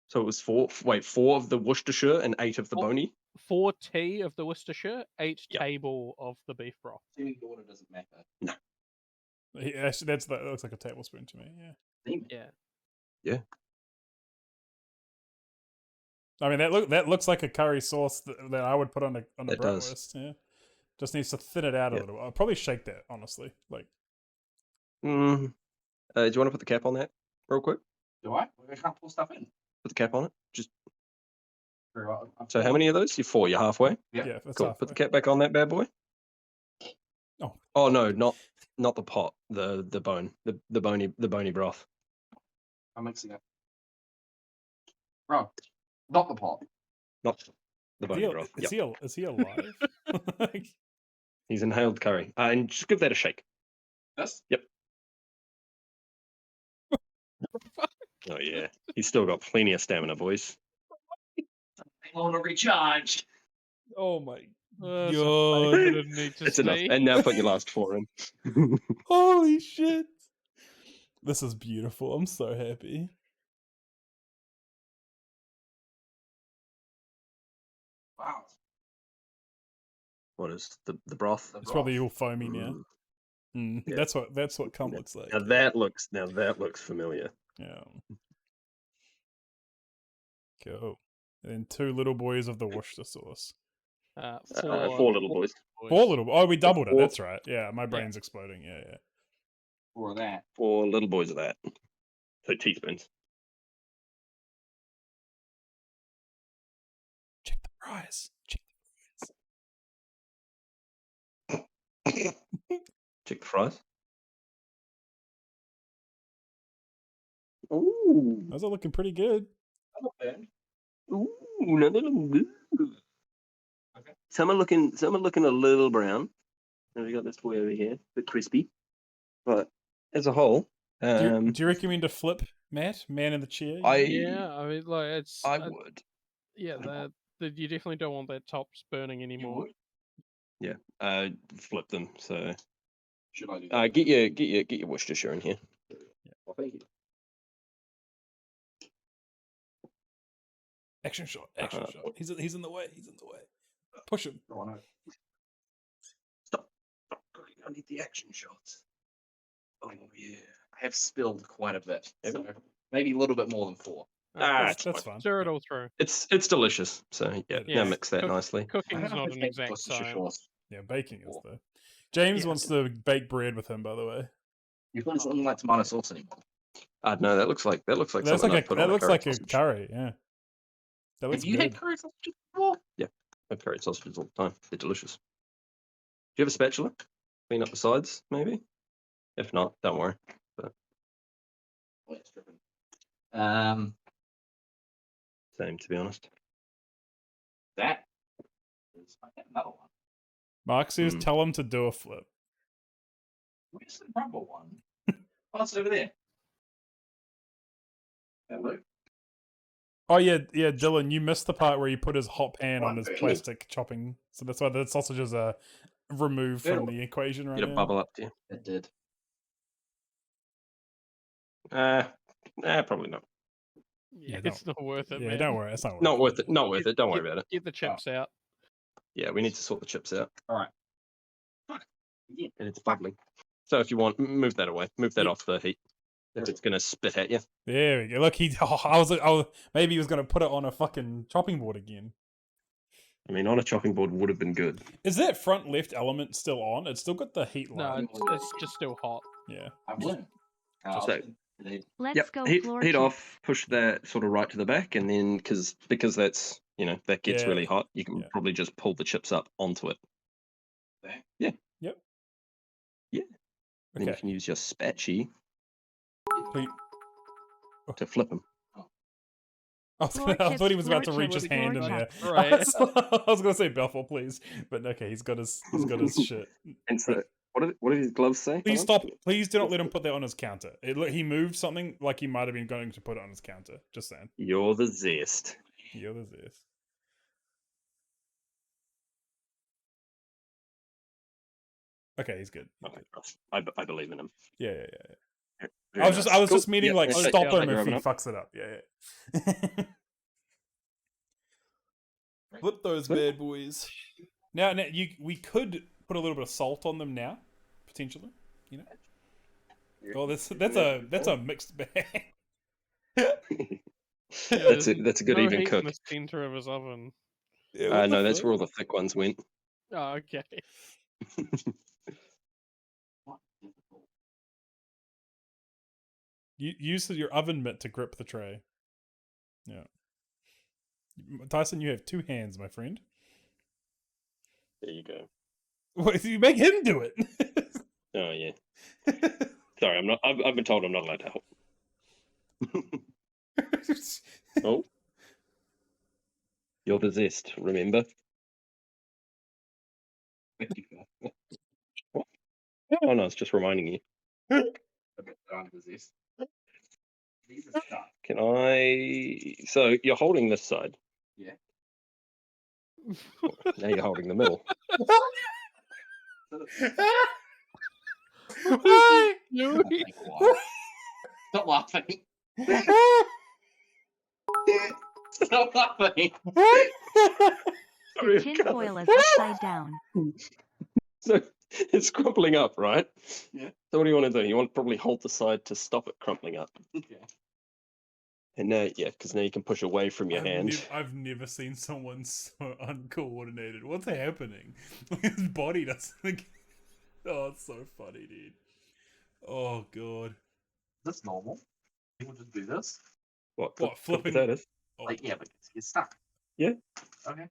So it was 4. Wait, 4 of the Worcestershire and 8 of the Four. bony. 4 tea of the Worcestershire, 8 Yep. table of the beef broth. Assuming the order doesn't matter. Yeah, actually, that looks like a tablespoon to me. Yeah. Yeah. I mean, that looks like a curry sauce that I would put on a It does. bratwurst. Yeah. Just needs to thin it out a Yep. little. I'll probably shake that, honestly. Like, Do you want to put the cap on that real quick? Do I? I can't pull stuff in. Put the cap on it. Just Very well. so how many of those? You're 4. You're halfway. yeah, that's Cool. Put the cap back on that bad boy. Oh. Oh no, not the pot. The bone. The bony broth. I'm mixing it. Bro, not the pot. Not the bony broth. Is Yep. he alive? Like, He's inhaled curry. And just give that a shake. This? Yep. Oh yeah. He's still got plenty of stamina, boys. I want to recharge. oh my That's a god! face I didn't need to It's enough. see. And now put your last 4 in. Holy shit! This is beautiful. I'm so happy. Wow. What is the broth? It's probably all foamy now. Yeah. That's what cum looks like. Now that looks familiar. Yeah. Go. And 2 little boys of the Worcestershire sauce. 4 little boys. 4 little. Oh, we doubled it. 4. That's right. Yeah, my brain's exploding. Yeah. Or that. 4 little boys of that. So teaspoons. Check the fries. Check the fries. Ooh. Those are looking pretty good. Not bad. Ooh, no, they look good. Okay. Some are looking a little brown. And we got this boy over here, a bit crispy. But as a whole, Do you recommend a flip, Matt? Man in the chair? Yeah, I mean, like it's. I would. Yeah, you definitely don't want that tops burning anymore. Yeah. Flip them. So Should I do that? get your Worcestershire in here. Well, thank you. Action shot. He's in the way. Push him. Oh, no. Stop cooking. I need the action shots. Oh yeah. I have spilled quite a bit. Have So maybe a little bit more than 4. That's it's fine. Stir it all through. It's delicious. So yeah, Yeah. mix that nicely. Cooking's not an exact science. Yeah, baking is though. James wants to bake bread with him, by the way. You've got something like tomato sauce anymore. No, that looks like That's something I'd put on a curry sausage. curry. Yeah. That looks Have you good. had curry sausages before? I have curry sausages all the time. They're delicious. Do you have a spatula? Clean up the sides, maybe? If not, don't worry. Oh, yeah, stripping. Same, to be honest. That is I have another one. Mark says, tell him to do a flip. Where's the rubber one? Oh, it's over there. Hello. Oh yeah, Dylan, you missed the part where he put his hot pan on his plastic chopping, so that's why the sausages are removed from the equation right Get a now. bubble up to you. It did. Probably not. Yeah, Yeah, it's not worth it. Yeah, man. don't worry, it's not worth Not it. worth it. Not worth it. Don't worry about it. Get the chips out. Yeah, we need to sort the chips out. All right. Yeah. And it's bubbling. So if you want, move that away. Move that Yep. off the heat. If it's going to spit at you. There we go. Look, I was maybe he was going to put it on a fucking chopping board again. I mean, on a chopping board would have been good. Is that front left element still on? It's still got the heat No, light. it's just still hot. Yeah. I've learned. Just that. Let's go heat floor heat check. off, push that sort of right to the back, and then because that's, that gets Yeah. really hot, you can Yeah. probably just pull the chips up onto it. There? Yeah. Yep. Yeah. Then you Okay. can use your spatchy Please. to flip them. I Floor thought he was about to chips, reach his floor hand in chips. there. Right. I was going to say Bethel, please, but okay, he's got his shit. And so, what did his gloves say? Please Hold on. stop. Please do not let him put that on his counter. He moved something like he might have been going to put it on his counter. Just saying. You're the zest. Yeah, there's this. Okay, he's good. He's Okay, good. I believe in him. Yeah. Very I was nice. just meaning Yep, like okay, stop yeah, him you're if he open up. fucks it up. Yeah. Flip those Flip. bad boys. Now, we could put a little bit of salt on them now, potentially. Oh, that's a mixed bag. That's a good no even heat cook. in the center of his oven. Yeah, what the No, that's fuck? where all the thick ones went. Oh, okay. Use your oven mitt to grip the tray. Yeah. Tyson, you have 2 hands, my friend. There you go. What, you make him do it. Oh yeah. Sorry, I'm not. I've been told I'm not allowed to help. Oh, you're the zest. Remember? What? Oh no, it's just reminding you. These are stuck. Can I? So you're holding this side. Yeah. Now you're holding the middle. Why? It'll take a while. Stop laughing. Stop laughing. The tinfoil is upside down. So it's crumpling up, right? Yeah. So what do you want to do? You want to probably hold the side to stop it crumpling up. Okay. And now, because now you can push away from your hand. I've never seen someone so uncoordinated. What's happening? His body doesn't. Oh, it's so funny, dude. Oh god. Is this normal? People just do this? What? What, cook flipping- potatoes? Oh, Like, yeah, but it's stuck. Yeah. Okay.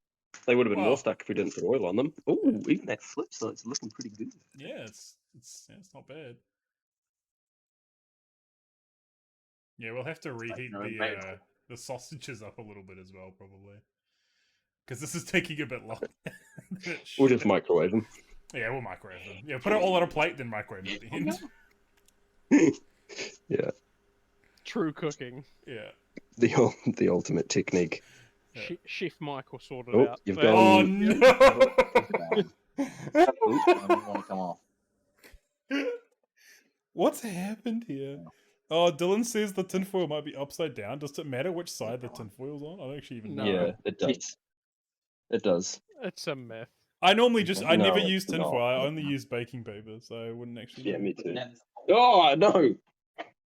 They would have been Well- more stuck if we didn't put oil on them. Oh, even that flip side's looking pretty good. yeah, it's not bad. Yeah, we'll have to reheat no, mate. the sausages up a little bit as well, probably. Because this is taking a bit long. We'll just microwave them. Yeah, we'll microwave them. Yeah, put it all on a plate, then microwave it at the end. Yeah, True cooking. Yeah. the ultimate technique. Yeah. Chef Mike will sort it Oh, out. you've but- Oh gone- no! I don't want to come off. What's happened here? Oh, Dylan says the tinfoil might be upside down. Does it matter which side the tinfoil's on? I don't actually even know. No. Yeah, it does. It does. It's a myth. I normally I No, never it's use tinfoil. not. I only use baking paper, so I wouldn't actually. Yeah, know. me too. That's- Oh no!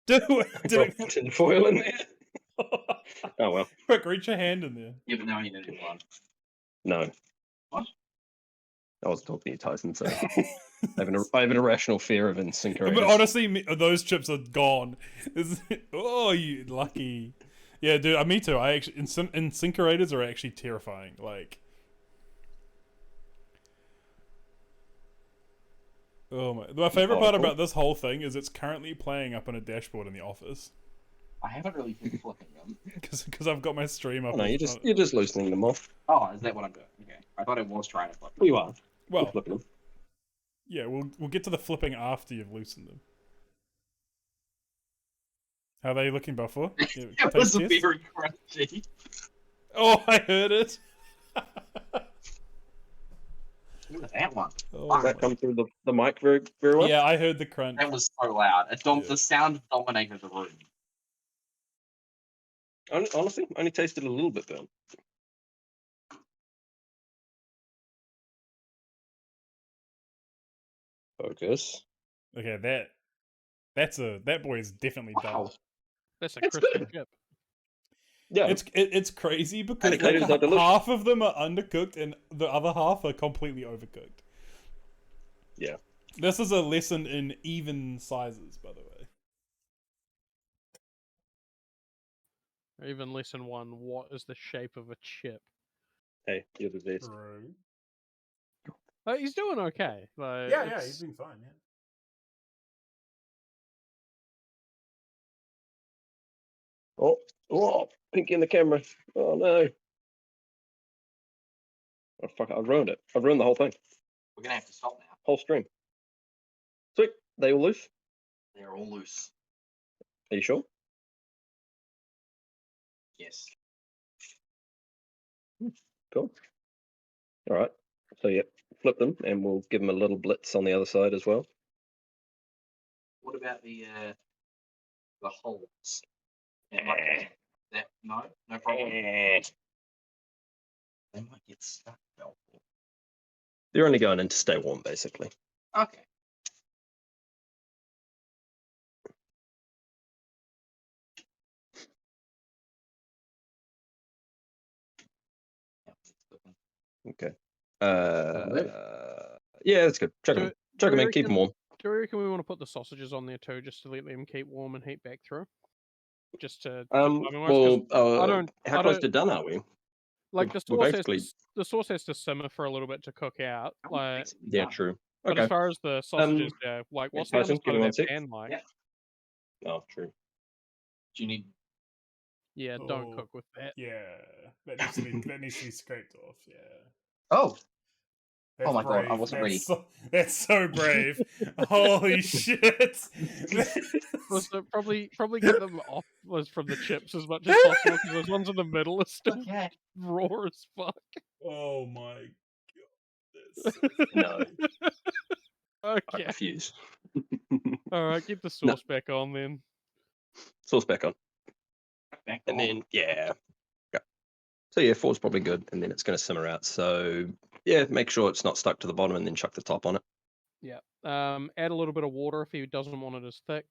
Do it. Got tinfoil in there. Oh well. Quick, reach your hand in there. Yeah, but now you need to do one. No. What? I was talking to you, Tyson. So I have an irrational fear of But incinerators. honestly, those chips are gone. Oh, you lucky. Yeah, dude, me too. I actually incinerators are actually terrifying. Like, oh my favorite part about this whole thing is it's currently playing up on a dashboard in the office I haven't really been flipping them. because I've got my stream up. Oh, no, you're just loosening them off. Oh, is that what I'm doing? Okay. I thought I was trying to flip them. Well, you are. well, You're flipping them. yeah, we'll get to the flipping after you've loosened them. How are they looking, Buffer? Yeah, It was taste test? very crunchy. Oh, I heard it. Look at that one. Oh, Does that come through the mic very well? yeah, I heard the crunch. That was so loud. Yeah. The sound dominated the room. Honestly, only tasted a little bit burnt. Focus. Okay, that boy is definitely done. Wow. That's a It's crispy good. chip. Yeah. It's crazy because like, Potatoes are delicious. half of them are undercooked and the other half are completely overcooked. Yeah. This is a lesson in even sizes, by the way. Or even lesson 1, what is the shape of a chip? Hey, you're the best. True. He's doing okay. Like, Yeah, it's- he's been fine. Yeah. Oh, pinky in the camera. Oh no. Oh fuck it, I've ruined it. I've ruined the whole thing. We're gonna have to stop now. Whole stream. Sweet. They all loose? They're all loose. Are you sure? Yes. Cool. Alright. So yeah, flip them and we'll give them a little blitz on the other side as well. What about the holes? It might get that no problem. They might get stuck. Though. They're only going in to stay warm, basically. Okay. Okay. Good. Yeah, that's good. Chuck Do- them. Chuck do them you in, keep them reckon- warm. Do you reckon we want to put the sausages on there too, just to let them keep warm and heat back through? Just to Well, how I close don't- to done are we? like the we're sauce basically- the sauce has to simmer for a little bit to cook out. Like, Yeah, true. but Okay. as far as the sausages go, like what's the Tyson, give underside me of one that sec. pan like? Yeah. Oh, true. Do you need? Yeah, don't Oh. cook with that. Yeah, that needs to be scraped off. Yeah. Oh, That's Oh my God, I brave. wasn't That's ready. that's so brave. Holy shit. So probably get them off was from the chips as much as possible because those ones in the middle are still okay. raw as fuck. Oh my god. That's so No. I Okay, refuse. all right, get the No. sauce back on then. Sauce back on. Back And on. then, yeah. So yeah, 4's probably good, and then it's going to simmer out. So yeah, make sure it's not stuck to the bottom, and then chuck the top on it. Yeah. Add a little bit of water if he doesn't want it as thick.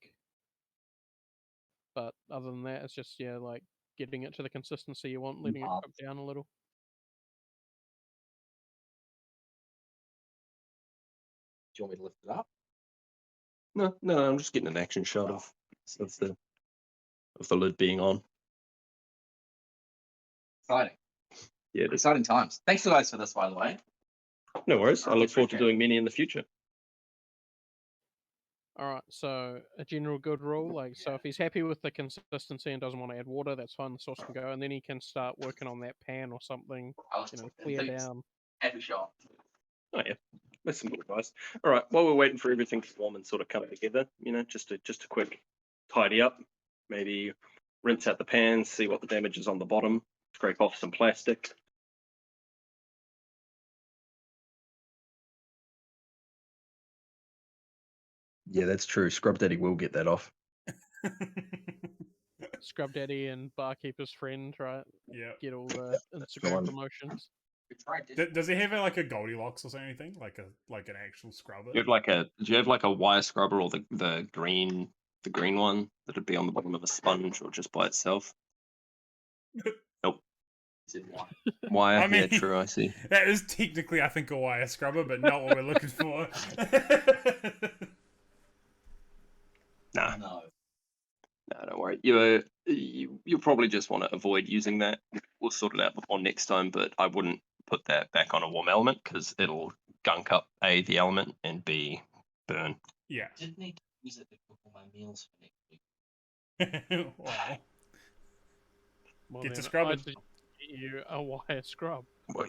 But other than that, it's just like getting it to the consistency you want, letting it Up. cook down a little. Do you want me to lift it up? No, I'm just getting an action shot of the lid being on. Exciting. Yeah, it is. Exciting times. Thanks guys for this, by the way. No worries. I look forward to doing many in the future. All right, so a general good rule, like, so if he's happy with the consistency and doesn't want to add water, that's fine. The sauce can go, and then he can start working on that pan or something. Clear down. Happy shot. Oh yeah, that's some good advice. All right, while we're waiting for everything to warm and sort of come together, just a quick tidy up. Maybe rinse out the pan, see what the damage is on the bottom, scrape off some plastic. Yeah, that's true. Scrub Daddy will get that off. Scrub Daddy and Barkeeper's friend, right? Yeah. Get all the Instagram one. promotions. We tried this. Does he have like a Goldilocks or anything? Like an actual scrubber? Do you have like a wire scrubber or the green one that'd be on the bottom of a sponge or just by itself? Nope. Is it wine? Wire. I mean- Yeah, true. I see. That is technically, I think, a wire scrubber, but not what we're looking for. Nah. No. No, don't worry. You'll probably just want to avoid using that. We'll sort it out before next time, but I wouldn't put that back on a warm element because it'll gunk up A, the element, and B, burn. Yeah. Didn't need to use it to cook all my meals for next week. Wow. Well, Get to then scrubbing. I'd suggest you a wire scrub. Well,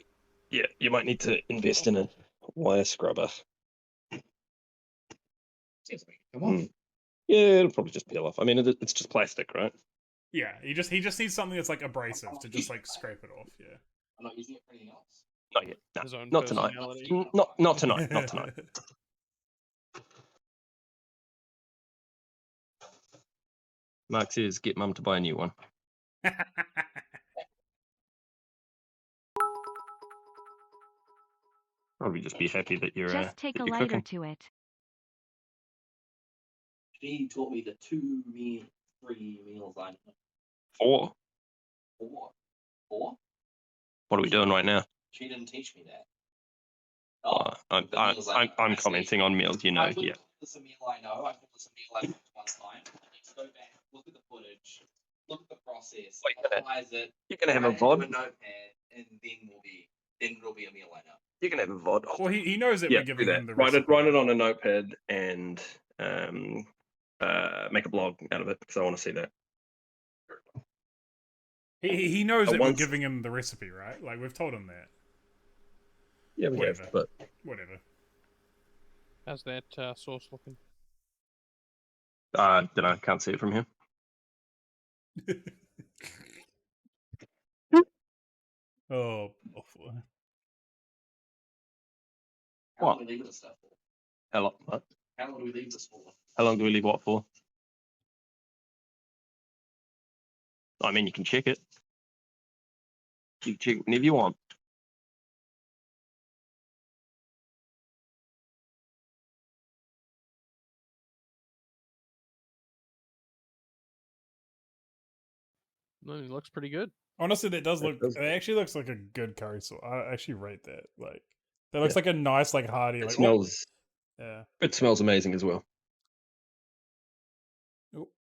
yeah, you might need to invest in a wire scrubber. Come on. Yeah, it'll probably just peel off. I mean, it's just plastic, right? Yeah, he just needs something that's like abrasive to just like scrape it off. Yeah. I'm not using it for anything else. Not yet. No, His own not tonight. personality. Not tonight. Not tonight. Mark says, "Get mum to buy a new one." Probably just be happy that you're Just take that a you're lighter cooking. to it. She taught me the 3 meals I know. 4. 4. 4? What are we doing right now? She didn't teach me that. I'm commenting on meals, you know. I Yeah. This a meal I know. I call this a meal I cooked one time. Let's go back, look at the footage, look at the process, Wait, analyze it. You're gonna have a write it VOD. into a notepad, and then it'll be a meal I know. You're gonna have a VOD. Well, he knows that Yeah, we're do giving that. him the Write recipe. it on a notepad and make a blog out of it because I want to see that. He knows that we're once- giving him the recipe, right? Like, we've told him that. Yeah, we Whatever. have, but Whatever. How's that sauce looking? don't know. Can't see it from here. Oh, awful. How What? long do we leave this stuff for? How long? What? How long do we leave this for? How long do we leave what for? I mean, you can check it. You can check it whenever you want. No, it looks pretty good. Honestly, that does It look. does. It actually looks like a good curry sauce. I actually rate that. Like, that looks Yeah. like a nice, like hearty. It Like, smells. Oh, yeah. It smells amazing as well. Oh.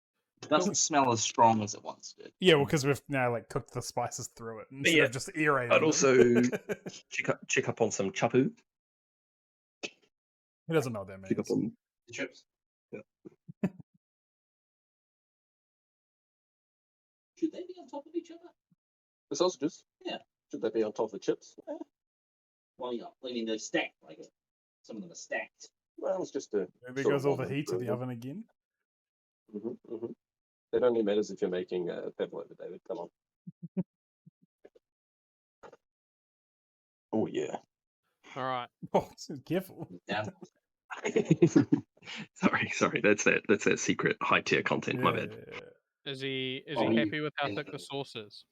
It doesn't smell as strong as it once did. Yeah, well, because we've now like cooked the spices through it instead Yeah, of just aerating. I'd them. also check up on some chapu. He doesn't know what that Check up means. on. The chips. Yeah. Should they be on top of each other? The sausages. Yeah. Should they be on top of the chips? Well, yeah. I mean, they're stacked like it. Some of them are stacked. Well, it's just a. There sort goes of all the one heat of the improvement. oven again. It only matters if you're making pavlova, David. Come on. Oh yeah. All right. Oh, careful. Yeah. sorry. That's that secret high tier content. My bad. Is he Oh, happy with how and thick the the- sauce is?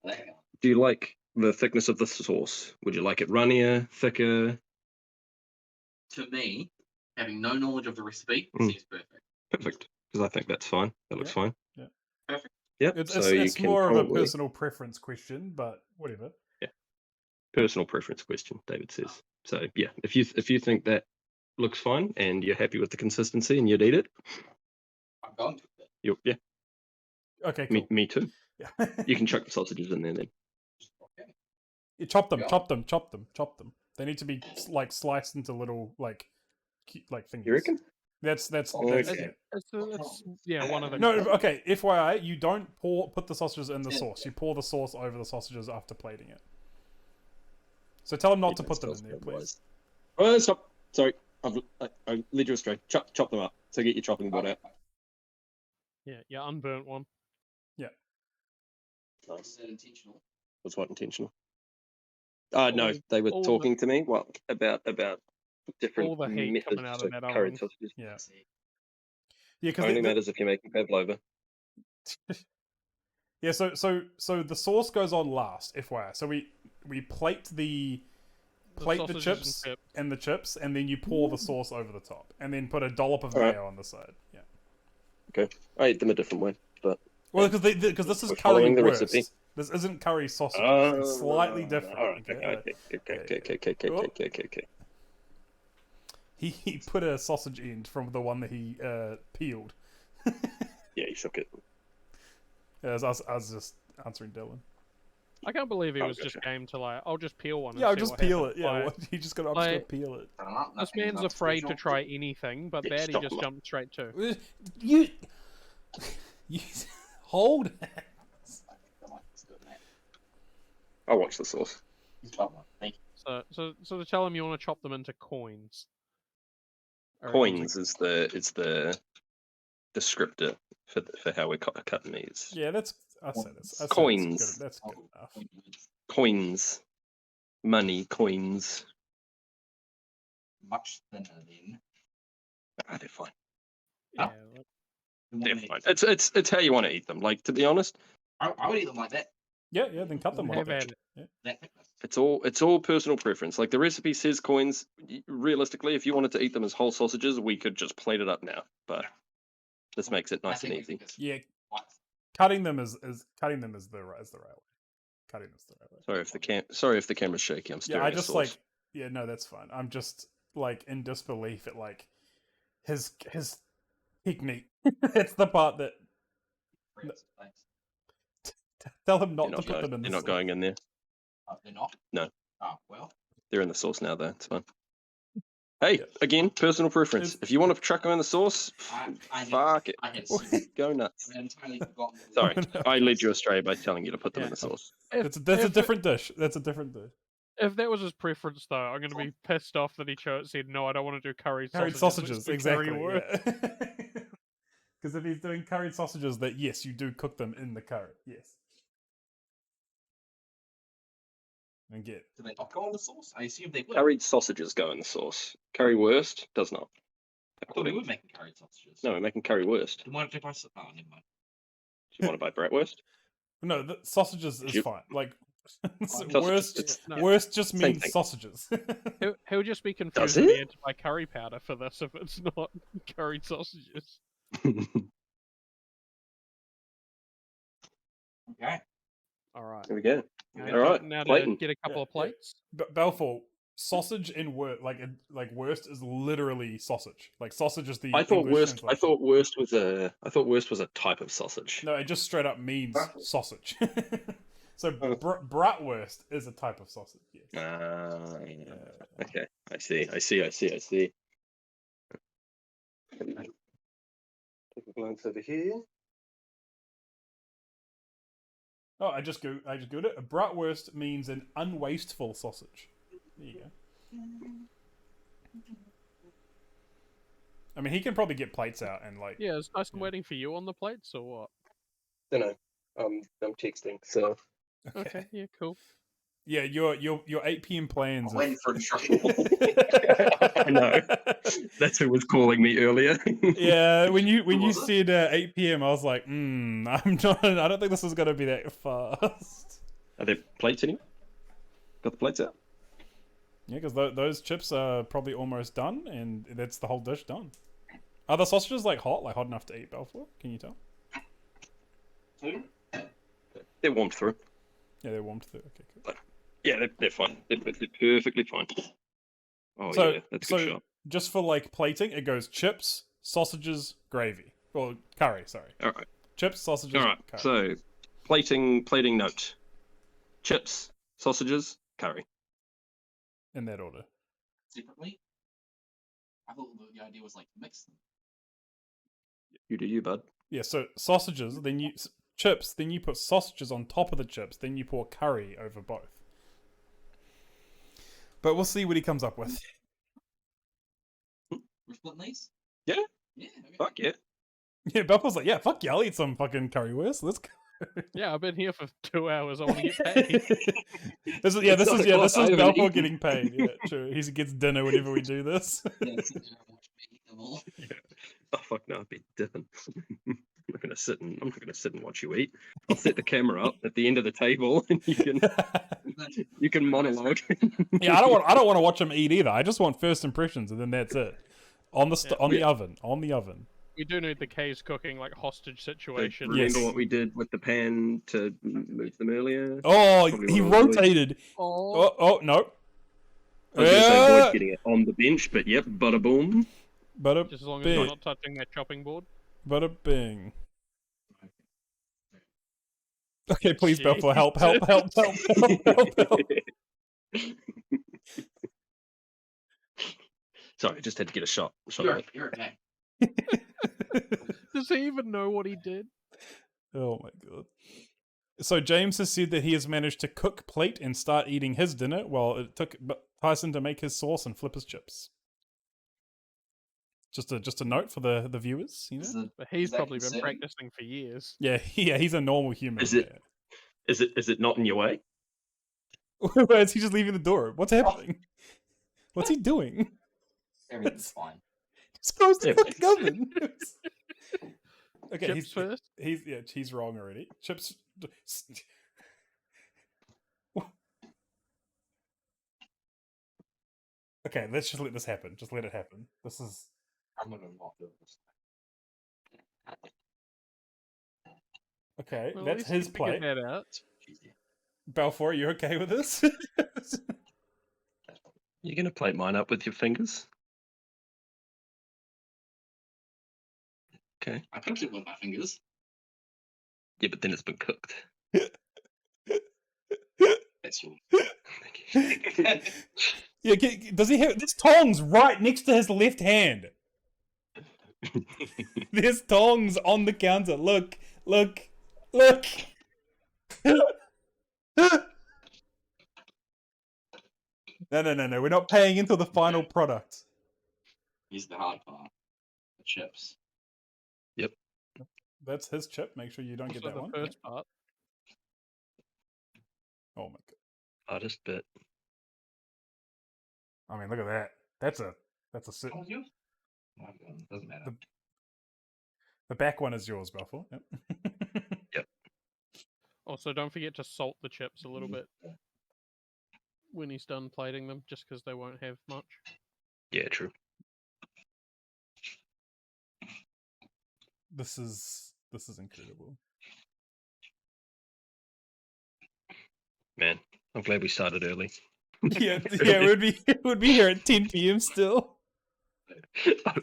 There you go. Do you like the thickness of the sauce? Would you like it runnier, thicker? To me, having no knowledge of the recipe, Mm. seems perfect. Perfect. Because I think that's fine. That looks fine. Yeah. Perfect. Yep. It's, so it's, you it's can more of a probably- personal preference question, but whatever. personal preference question, David says. So yeah, if you think that looks fine and you're happy with the consistency and you'd eat it, I'm going to. yeah, Okay, cool. me too. Yeah. You can chuck the sausages in there then. Okay. You chop them, Yeah. chop them. They need to be like sliced into little like fingers. You reckon? That's Okay. yeah. It's one of the. No, okay. FYI, you don't put the sausages in the sauce. You pour the sauce over the sausages after plating it. So tell them not to put them in there, please. Oh, stop. Sorry, I led you astray. Chop them up. So get your chopping board out. Yeah, unburnt one. Nice. Is that intentional? Was what intentional? No, they were all the- talking to me. What about different all the heat methods coming out to of that curry oven. sausages? Yeah, See. yeah, Only because matters if you're making pavlova. yeah. So the sauce goes on last. FYI, so we plate the sausages chips and chips. and the chips, and then you pour the sauce over the top, and then put a dollop of Alright. mayo on the side. Yeah. Okay, I ate them a different way, but Well, because this is We're following the currywurst. recipe. This isn't curry sausage. It's slightly different. Okay. He put a sausage end from the one that he peeled. Yeah, he shook it. I was just answering Dylan. I can't believe he Oh, was just gotcha. game to like, I'll just peel one. Yeah, and I'll see just what peel happens. it. Yeah, Like, I'm just gonna peel it. this man's afraid to try anything, but Yeah, that he stop just him. jumped straight to. You hold. I'll watch the sauce. Thank So to tell him you want to chop them into coins. Or Coins is the descriptor for how we're cutting these. Yeah, I say this. I say Coins. That's good enough. Coins, money, coins. Much thinner then. They're fine. Yeah, They're fine. It's how you want to eat them. Like, to be honest, I would eat them like that. Yeah, then cut them like have that. at it. Yeah. That thickness. it's all personal preference. Like, the recipe says coins. Realistically, if you wanted to eat them as whole sausages, we could just plate it up now. But This makes it nice and think easy. it's Yeah, quite- cutting them is the right way. Cutting them is the right way. Sorry if the camera's shaky. I'm stirring Yeah, I a just sauce. like. Yeah, no, that's fine. I'm just like in disbelief at like his technique. It's the part that Thanks. tell him They're not to not put going. them in They're the not sauce. going in there. They're not? No. Oh, well. They're in the sauce now, though. It's fine. Hey, Yeah. again, personal preference. It's- If you want to chuck them in the sauce, fuck it. I had Go nuts. I had entirely forgotten. Sorry, No. I led you astray by telling you to put them in Yeah. the sauce. That's a If- different dish. That's a different dish. If that was his preference, though, I'm going to be pissed off that he said, no, I don't want to do curried Curried sausages. sausages, let's do exactly. currywurst." Because if he's doing curried sausages, that yes, you do cook them in the curry. Yes. And get Do they not go on the sauce? I assume they would. Curried sausages go in the sauce. Currywurst does not. I thought we were making curried sausages. No, we're making currywurst. Then why don't they buy some? Oh, never mind. Do you want to buy Bratwurst? no, the sausages is You- fine. Like Sausages, worst, it's- No. worst just Same means thing. sausages. He'll just be Does confused when he it? had to buy curry powder for this if it's not curried sausages. Okay. All right. Here we go. Now, All right, now to Clayton. get a couple of Yeah, yeah. plates. Balfour, sausage in worst, like worst is literally sausage. Like sausage is the. I thought English worst. I translation. thought worst was a type of sausage. No, it just straight up means Bratwurst. sausage. So Oh. bratwurst is a type of sausage. Yes. Okay, I see. Take a glance over here. Oh, I just googled it. A bratwurst means an unwasteful sausage. There you go. I mean, he can probably get plates out and like. Yeah, is Tyson Yeah. waiting for you on the plates or what? Don't know. I'm texting. So Okay, yeah, cool. Yeah, your 8 p.m. plans. I'm waiting for instructions. I know. That's who was calling me earlier. Yeah, when you was it? said 8 p.m., I was like, I'm not. I don't think this is gonna be that fast. Are there plates anywhere? Got the plates out? Yeah, because those chips are probably almost done, and that's the whole dish done. Are the sausages like hot enough to eat, Balfour? Can you tell? Two? They're warmed through. Yeah, they're warmed through. Okay, cool. Yeah, they're fine. They're perfectly fine. Oh So, yeah, that's a good shot. just for like plating, it goes chips, sausages, gravy, or curry. Sorry, All right. chips, sausages, All right. curry. So plating note: chips, sausages, curry. In that order. Separately? I thought the idea was like mix them. You do you, bud. Yeah, so sausages, then chips, then you put sausages on top of the chips, then you pour curry over both. But we'll see what he comes up with. We're splitting these? Yeah. Yeah. Okay. Fuck yeah. Yeah, Belfour's like, yeah, fuck yeah, I'll eat some fucking currywurst. Let's go. Yeah, I've been here for 2 hours. I want to get paid. This is It's 9 this o'clock, is I haven't Balfour eaten. getting paid. Yeah, true. He gets dinner whenever we do this. Yeah, sit there and watch me eat them all. Oh fuck no, I'd be dipping. I'm not gonna sit and watch you eat. I'll set the camera up at the end of the table and you can monologue. Yeah, I don't want to watch him eat either. I just want first impressions, and then that's it. On the Yeah. on the oven. We do need the K's cooking like hostage situation. Remember Yes. what we did with the pan to move them earlier? Oh, Probably he what I'll avoid. rotated. Oh, Oh, no. I was gonna say Yeah. avoid getting it on the bench, but yep, bada boom. Bada just as long as you're bing. not touching that chopping board. Bada bing. Okay, please, Balfour, help. Sorry, I just had to get a shot. You're okay. Does he even know what he did? Oh my god. So James has said that he has managed to cook plate and start eating his dinner while it took Tyson to make his sauce and flip his chips. Just a note for the viewers, you know? But he's Is that probably been concerning? practicing for years. Yeah, he's a normal human. Is it- Is it not in your way? Why is he just leaving the door? What's happening? What's he doing? Everything's fine. Just close the Yeah. fucking oven. Okay, Chips first. he's wrong already. Chips. Okay, let's just let this happen. Just let it happen. This is I'm gonna not do this. Okay, Well, at that's least his you figured plate. that out. Balfour, you okay with this? You're gonna plate mine up with your fingers? Okay. I cooked it with my fingers. Yeah, but then it's been cooked. That's yours. Yeah, does he have... There's tongs right next to his left hand. There's tongs on the counter. Look. No. We're not paying until the final product. Here's the hard part. The chips. That's his chip. Make sure you don't get Also that the one. first Yeah. part. Oh my god. Hardest bit. I mean, look at that. That's a sit. What was yours? Oh, doesn't matter. The back one is yours, Balfour. Yep. Also, don't forget to salt the chips a little bit when he's done plating them, just because they won't have much. Yeah, true. This is incredible. Man, I'm glad we started early. Yeah, it would be here at 10 p.m. still.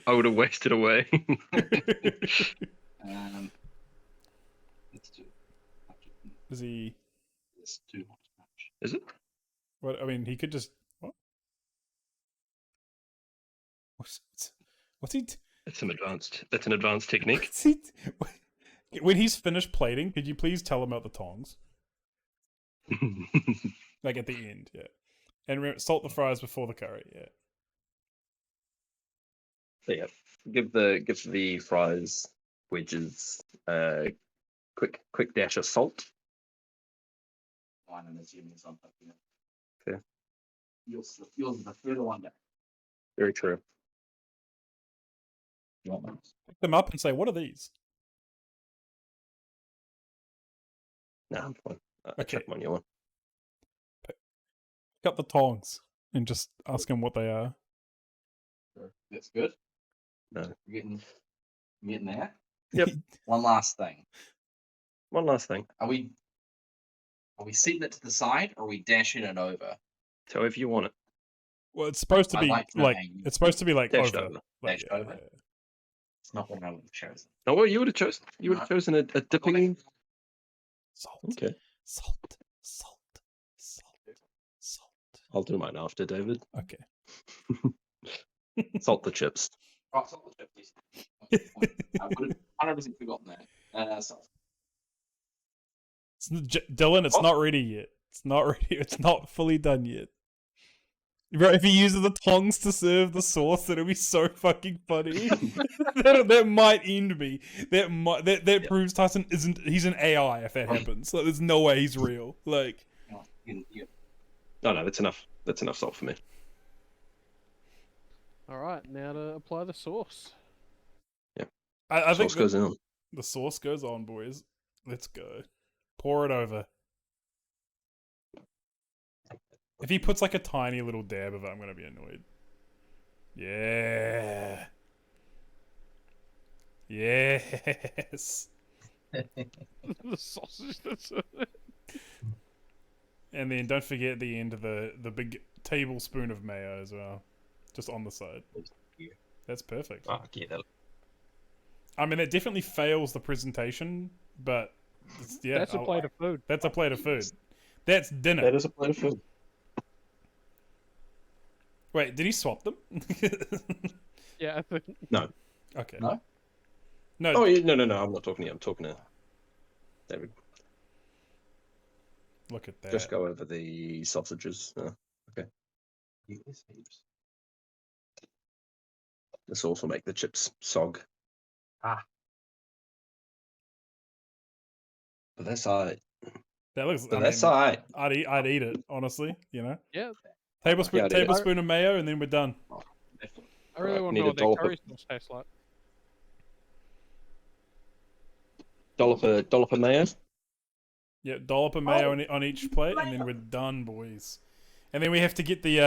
I would have wasted away. Let's do. Is he? Let's do much. Is it? What? I mean, he could just. What? What's he? That's an advanced technique. What's he? When he's finished plating, could you please tell him about the tongs? Like at the end, yeah. And remember, salt the fries before the curry, yeah. So yeah, give the fries wedges quick dash of salt. Wine and assuming something. Fair. Yours is the further one down. Very true. You want those? Pick them up and say, "What are these?" No, I'm fine. I Okay. chuck them on your one. Pick up the tongs and just ask him what they are. That's good. No. You're getting there. Yep. One last thing. One last thing. Are we setting it to the side or are we dashing it over? So however you want it. Well, it's supposed to I'd be like to know like how you- it's supposed to be like Dashed over. over. Like, Dashed over? It's not what I would have chosen. No, well, you would have chosen. You would have chosen a dipping. Salt. Okay. Salt. I'll do mine after, David. Okay. Salt the chips. Right, salt the chips. Yes. I would have 100% forgotten that. Salt. Dylan, it's What? not ready yet. It's not ready. It's not fully done yet. Bro, if he uses the tongs to serve the sauce, that'll be so fucking funny. that might end me. That proves Tyson isn't. He's an AI if that happens. Like, there's no way he's real. Like, Yeah. No, that's enough. That's enough salt for me. Alright, now to apply the sauce. I think Sauce goes in. the sauce goes on, boys. Let's go. Pour it over. If he puts like a tiny little dab of it, I'm gonna be annoyed. Yeah. Yes. The sausage that's in it. And then don't forget at the end of the big tablespoon of mayo as well. Just on the side. That's perfect. Oh, yeah, that. I mean, it definitely fails the presentation, but yeah. That's a plate of food. That's a plate of food. That's dinner. That is a plate of food. Wait, did he swap them? Yeah, I think. No. Okay. No? No. Oh, yeah, no. I'm not talking to you. I'm talking to David. Look at that. Just go over the sausages. Okay. Yes, heaps. This also make the chips sog. Ah. But that's alright. That looks. But I that's mean, alright. I'd eat it, honestly. You know. Yeah, Tablespoon, Yeah, I'd eat it. tablespoon of mayo, and then we're done. I really Right, want need to a know what that dollop of- curry sauce tastes like. Dollop of mayo. Yeah, dollop of mayo on each plate, and then we're done, boys. And then we have to get the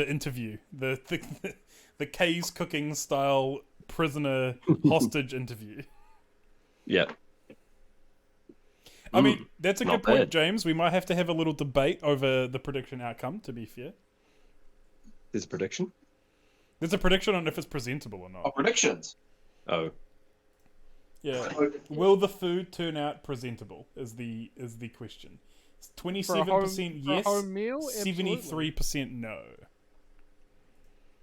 interview, the Kay's cooking style prisoner hostage interview. Yeah. I mean, that's a not good point, bad. James. We might have to have a little debate over the prediction outcome, to be fair. There's a prediction. There's a prediction on if it's presentable or Oh, not. predictions. Oh. Yeah. Will the food turn out presentable is the question. 27% For a yes, home meal, 73% no.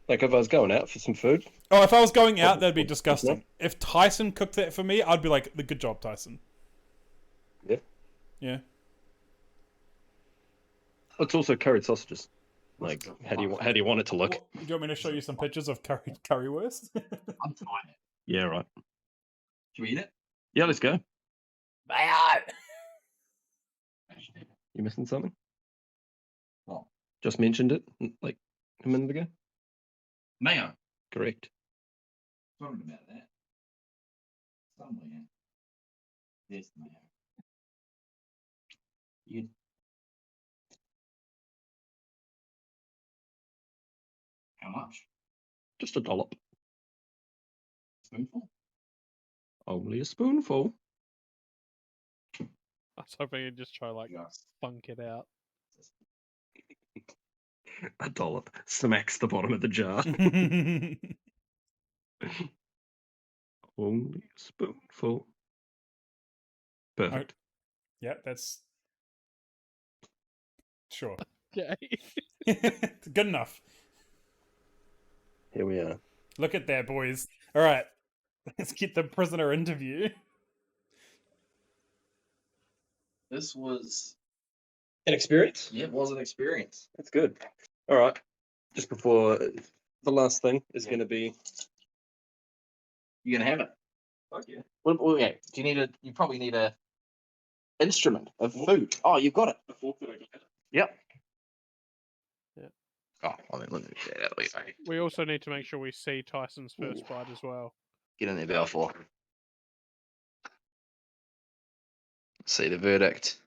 Like if I was going out for some food. Oh, if I was going out, that'd be disgusting. If Tyson cooked that for me, I'd be like, good job, Tyson. Yeah. Yeah. It's also curried sausages. Like, how do you want it to look? Do you want me to show you some pictures of currywurst? I'm tired. Yeah, right. Should we eat it? Yeah, let's go. Man! You missing something? What? Just mentioned it like a minute ago. Mayo. Correct. Talking about that. Somewhere. There's the mayo. You. How much? Just a dollop. Spoonful? Only a spoonful. I was hoping you'd just try like Yes. funk it out. A dollop smacks the bottom of the jar. Only a spoonful. Perfect. Yeah, that's... Sure. Okay. Good enough. Here we are. Look at that, boys. All right. Let's get the prisoner interview. This was. An experience? Yeah, it was an experience. That's good. All right. Just before the last thing is Yeah. going to be. You gonna have it? Fuck yeah. Well, yeah. Do you need a? You probably need a instrument of food. Oh, you've got it. A fork that I got. Yep. Yeah. Oh, I mean, let me get that out of the way. We also need to make sure we see Tyson's first bite as well. Get in there, Balfour. See the verdict.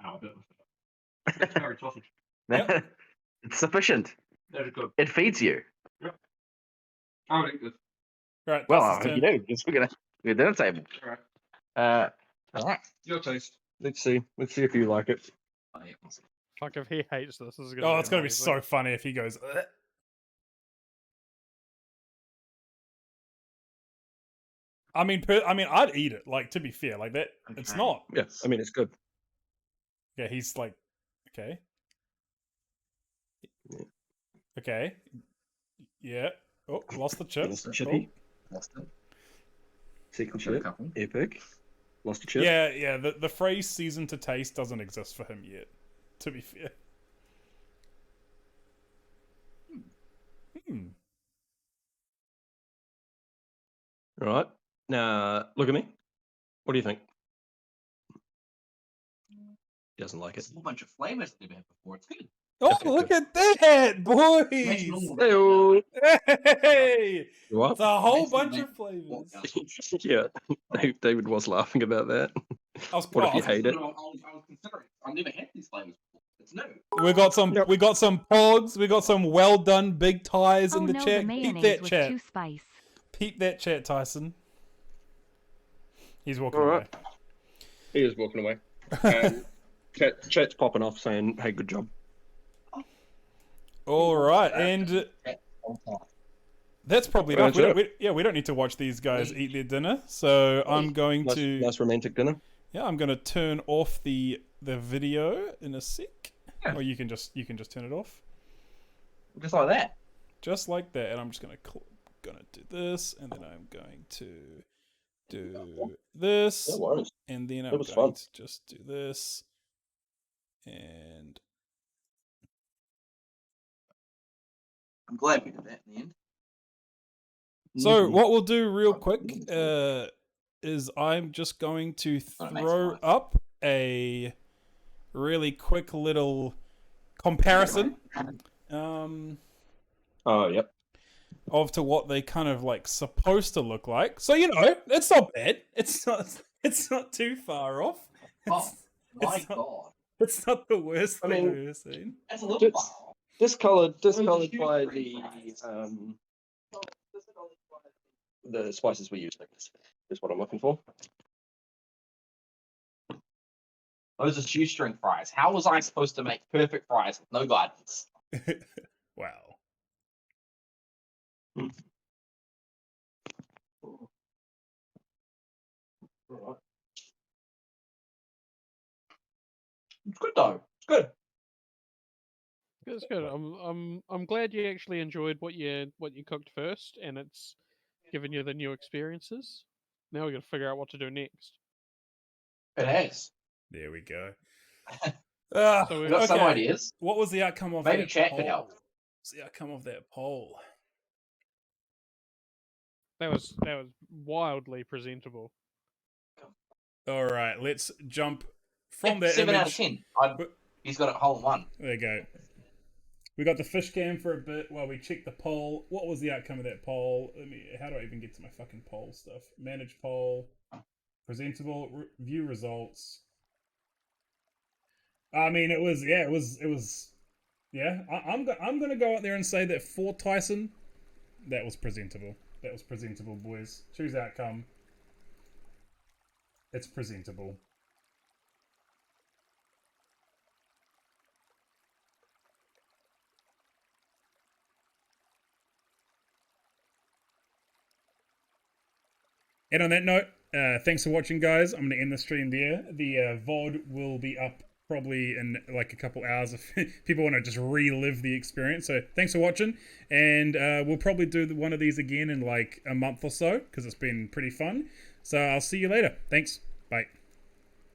Oh, a bit of curry sausage. Yep. It's sufficient. That is good. It feeds you. I would eat this. Right. Well, Tyson's you turn. know, because we're at dinner table. All right. All right. Your taste. Let's see. Let's see if you like it. Fuck, if he hates this is gonna Oh, be it's going to be amazing. so funny if he goes... "Ugh." I mean, I'd eat it. Like, to be fair, like that. It's Okay. not. Yeah, I mean, it's good. Yeah, he's like, okay, Yeah. okay, yeah. Oh, lost the chip. Lost the chippy. Lost it. Second Got a chip. couple. Epic. Lost a Oh, chip. yeah. The phrase "season to taste" doesn't exist for him yet. To be fair. Hmm. All right. Now, look at me. What do you think? He doesn't like it. It's a whole bunch of flavors I've never had before. It's good. Oh, Okay, look good. at that, Makes boys! normal- Hey, What? it's a whole Makes bunch normal- of flavors. Yeah, David was laughing about that. I was What if you proud. hate it? I was considering. I've never had these flavors before. It's new. We got some. Yep. We got some pogs. We got some well done big ties Oh in the no, chat. the Peep mayonnaise that was chat. too spice. Peep that chat, Tyson. He's walking All away. right. He is walking away. Chat's popping off saying, "Hey, good job." All right, and that's probably enough. That's We don't need to watch these guys eat their dinner. So I'm going to. Nice romantic dinner. Yeah, I'm going to turn off the video in a sec. Yeah. Or you can just turn it off, Just like that. just like that. And I'm just gonna do this, and then I'm going to do this, No worries. and then That I'm was going fun. to just do this, and I'm glad we did that in the end. so Mhm. what we'll do real quick is I'm just going to Oh, nice, throw nice. up a really quick little comparison Oh, yep. of to what they kind of like supposed to look like. So it's not bad. It's not too far off. Oh my it's not- god. It's not the worst I thing mean, I've ever seen. That's a little Just- viral. Discoloured by the spices we use. I guess is what I'm looking for. Those are shoestring fries. How was I supposed to make perfect fries with no guidance? Wow. Right. It's good though. It's good. It's good. I'm glad you actually enjoyed what you cooked first, and it's given you the new experiences. Now we got to figure out what to do next. It has. There we go. So We got some okay. ideas. What was the outcome of Maybe that chat poll? could help. What's the outcome of that poll? That was wildly presentable. All right, let's jump from that 7 out of image. 10. He's got it hole in one. There you go. We got the fish cam for a bit while we checked the poll. What was the outcome of that poll? How do I even get to my fucking poll stuff? Manage poll, presentable, view results. I mean, it was. Yeah, I'm gonna go out there and say that for Tyson, that was presentable. That was presentable, boys. Choose outcome. It's presentable. And on that note, thanks for watching, guys. I'm going to end the stream there. The VOD will be up probably in like a couple hours if people want to just relive the experience. So thanks for watching. And we'll probably do one of these again in like a month or so because it's been pretty fun. So I'll see you later. Thanks. Bye.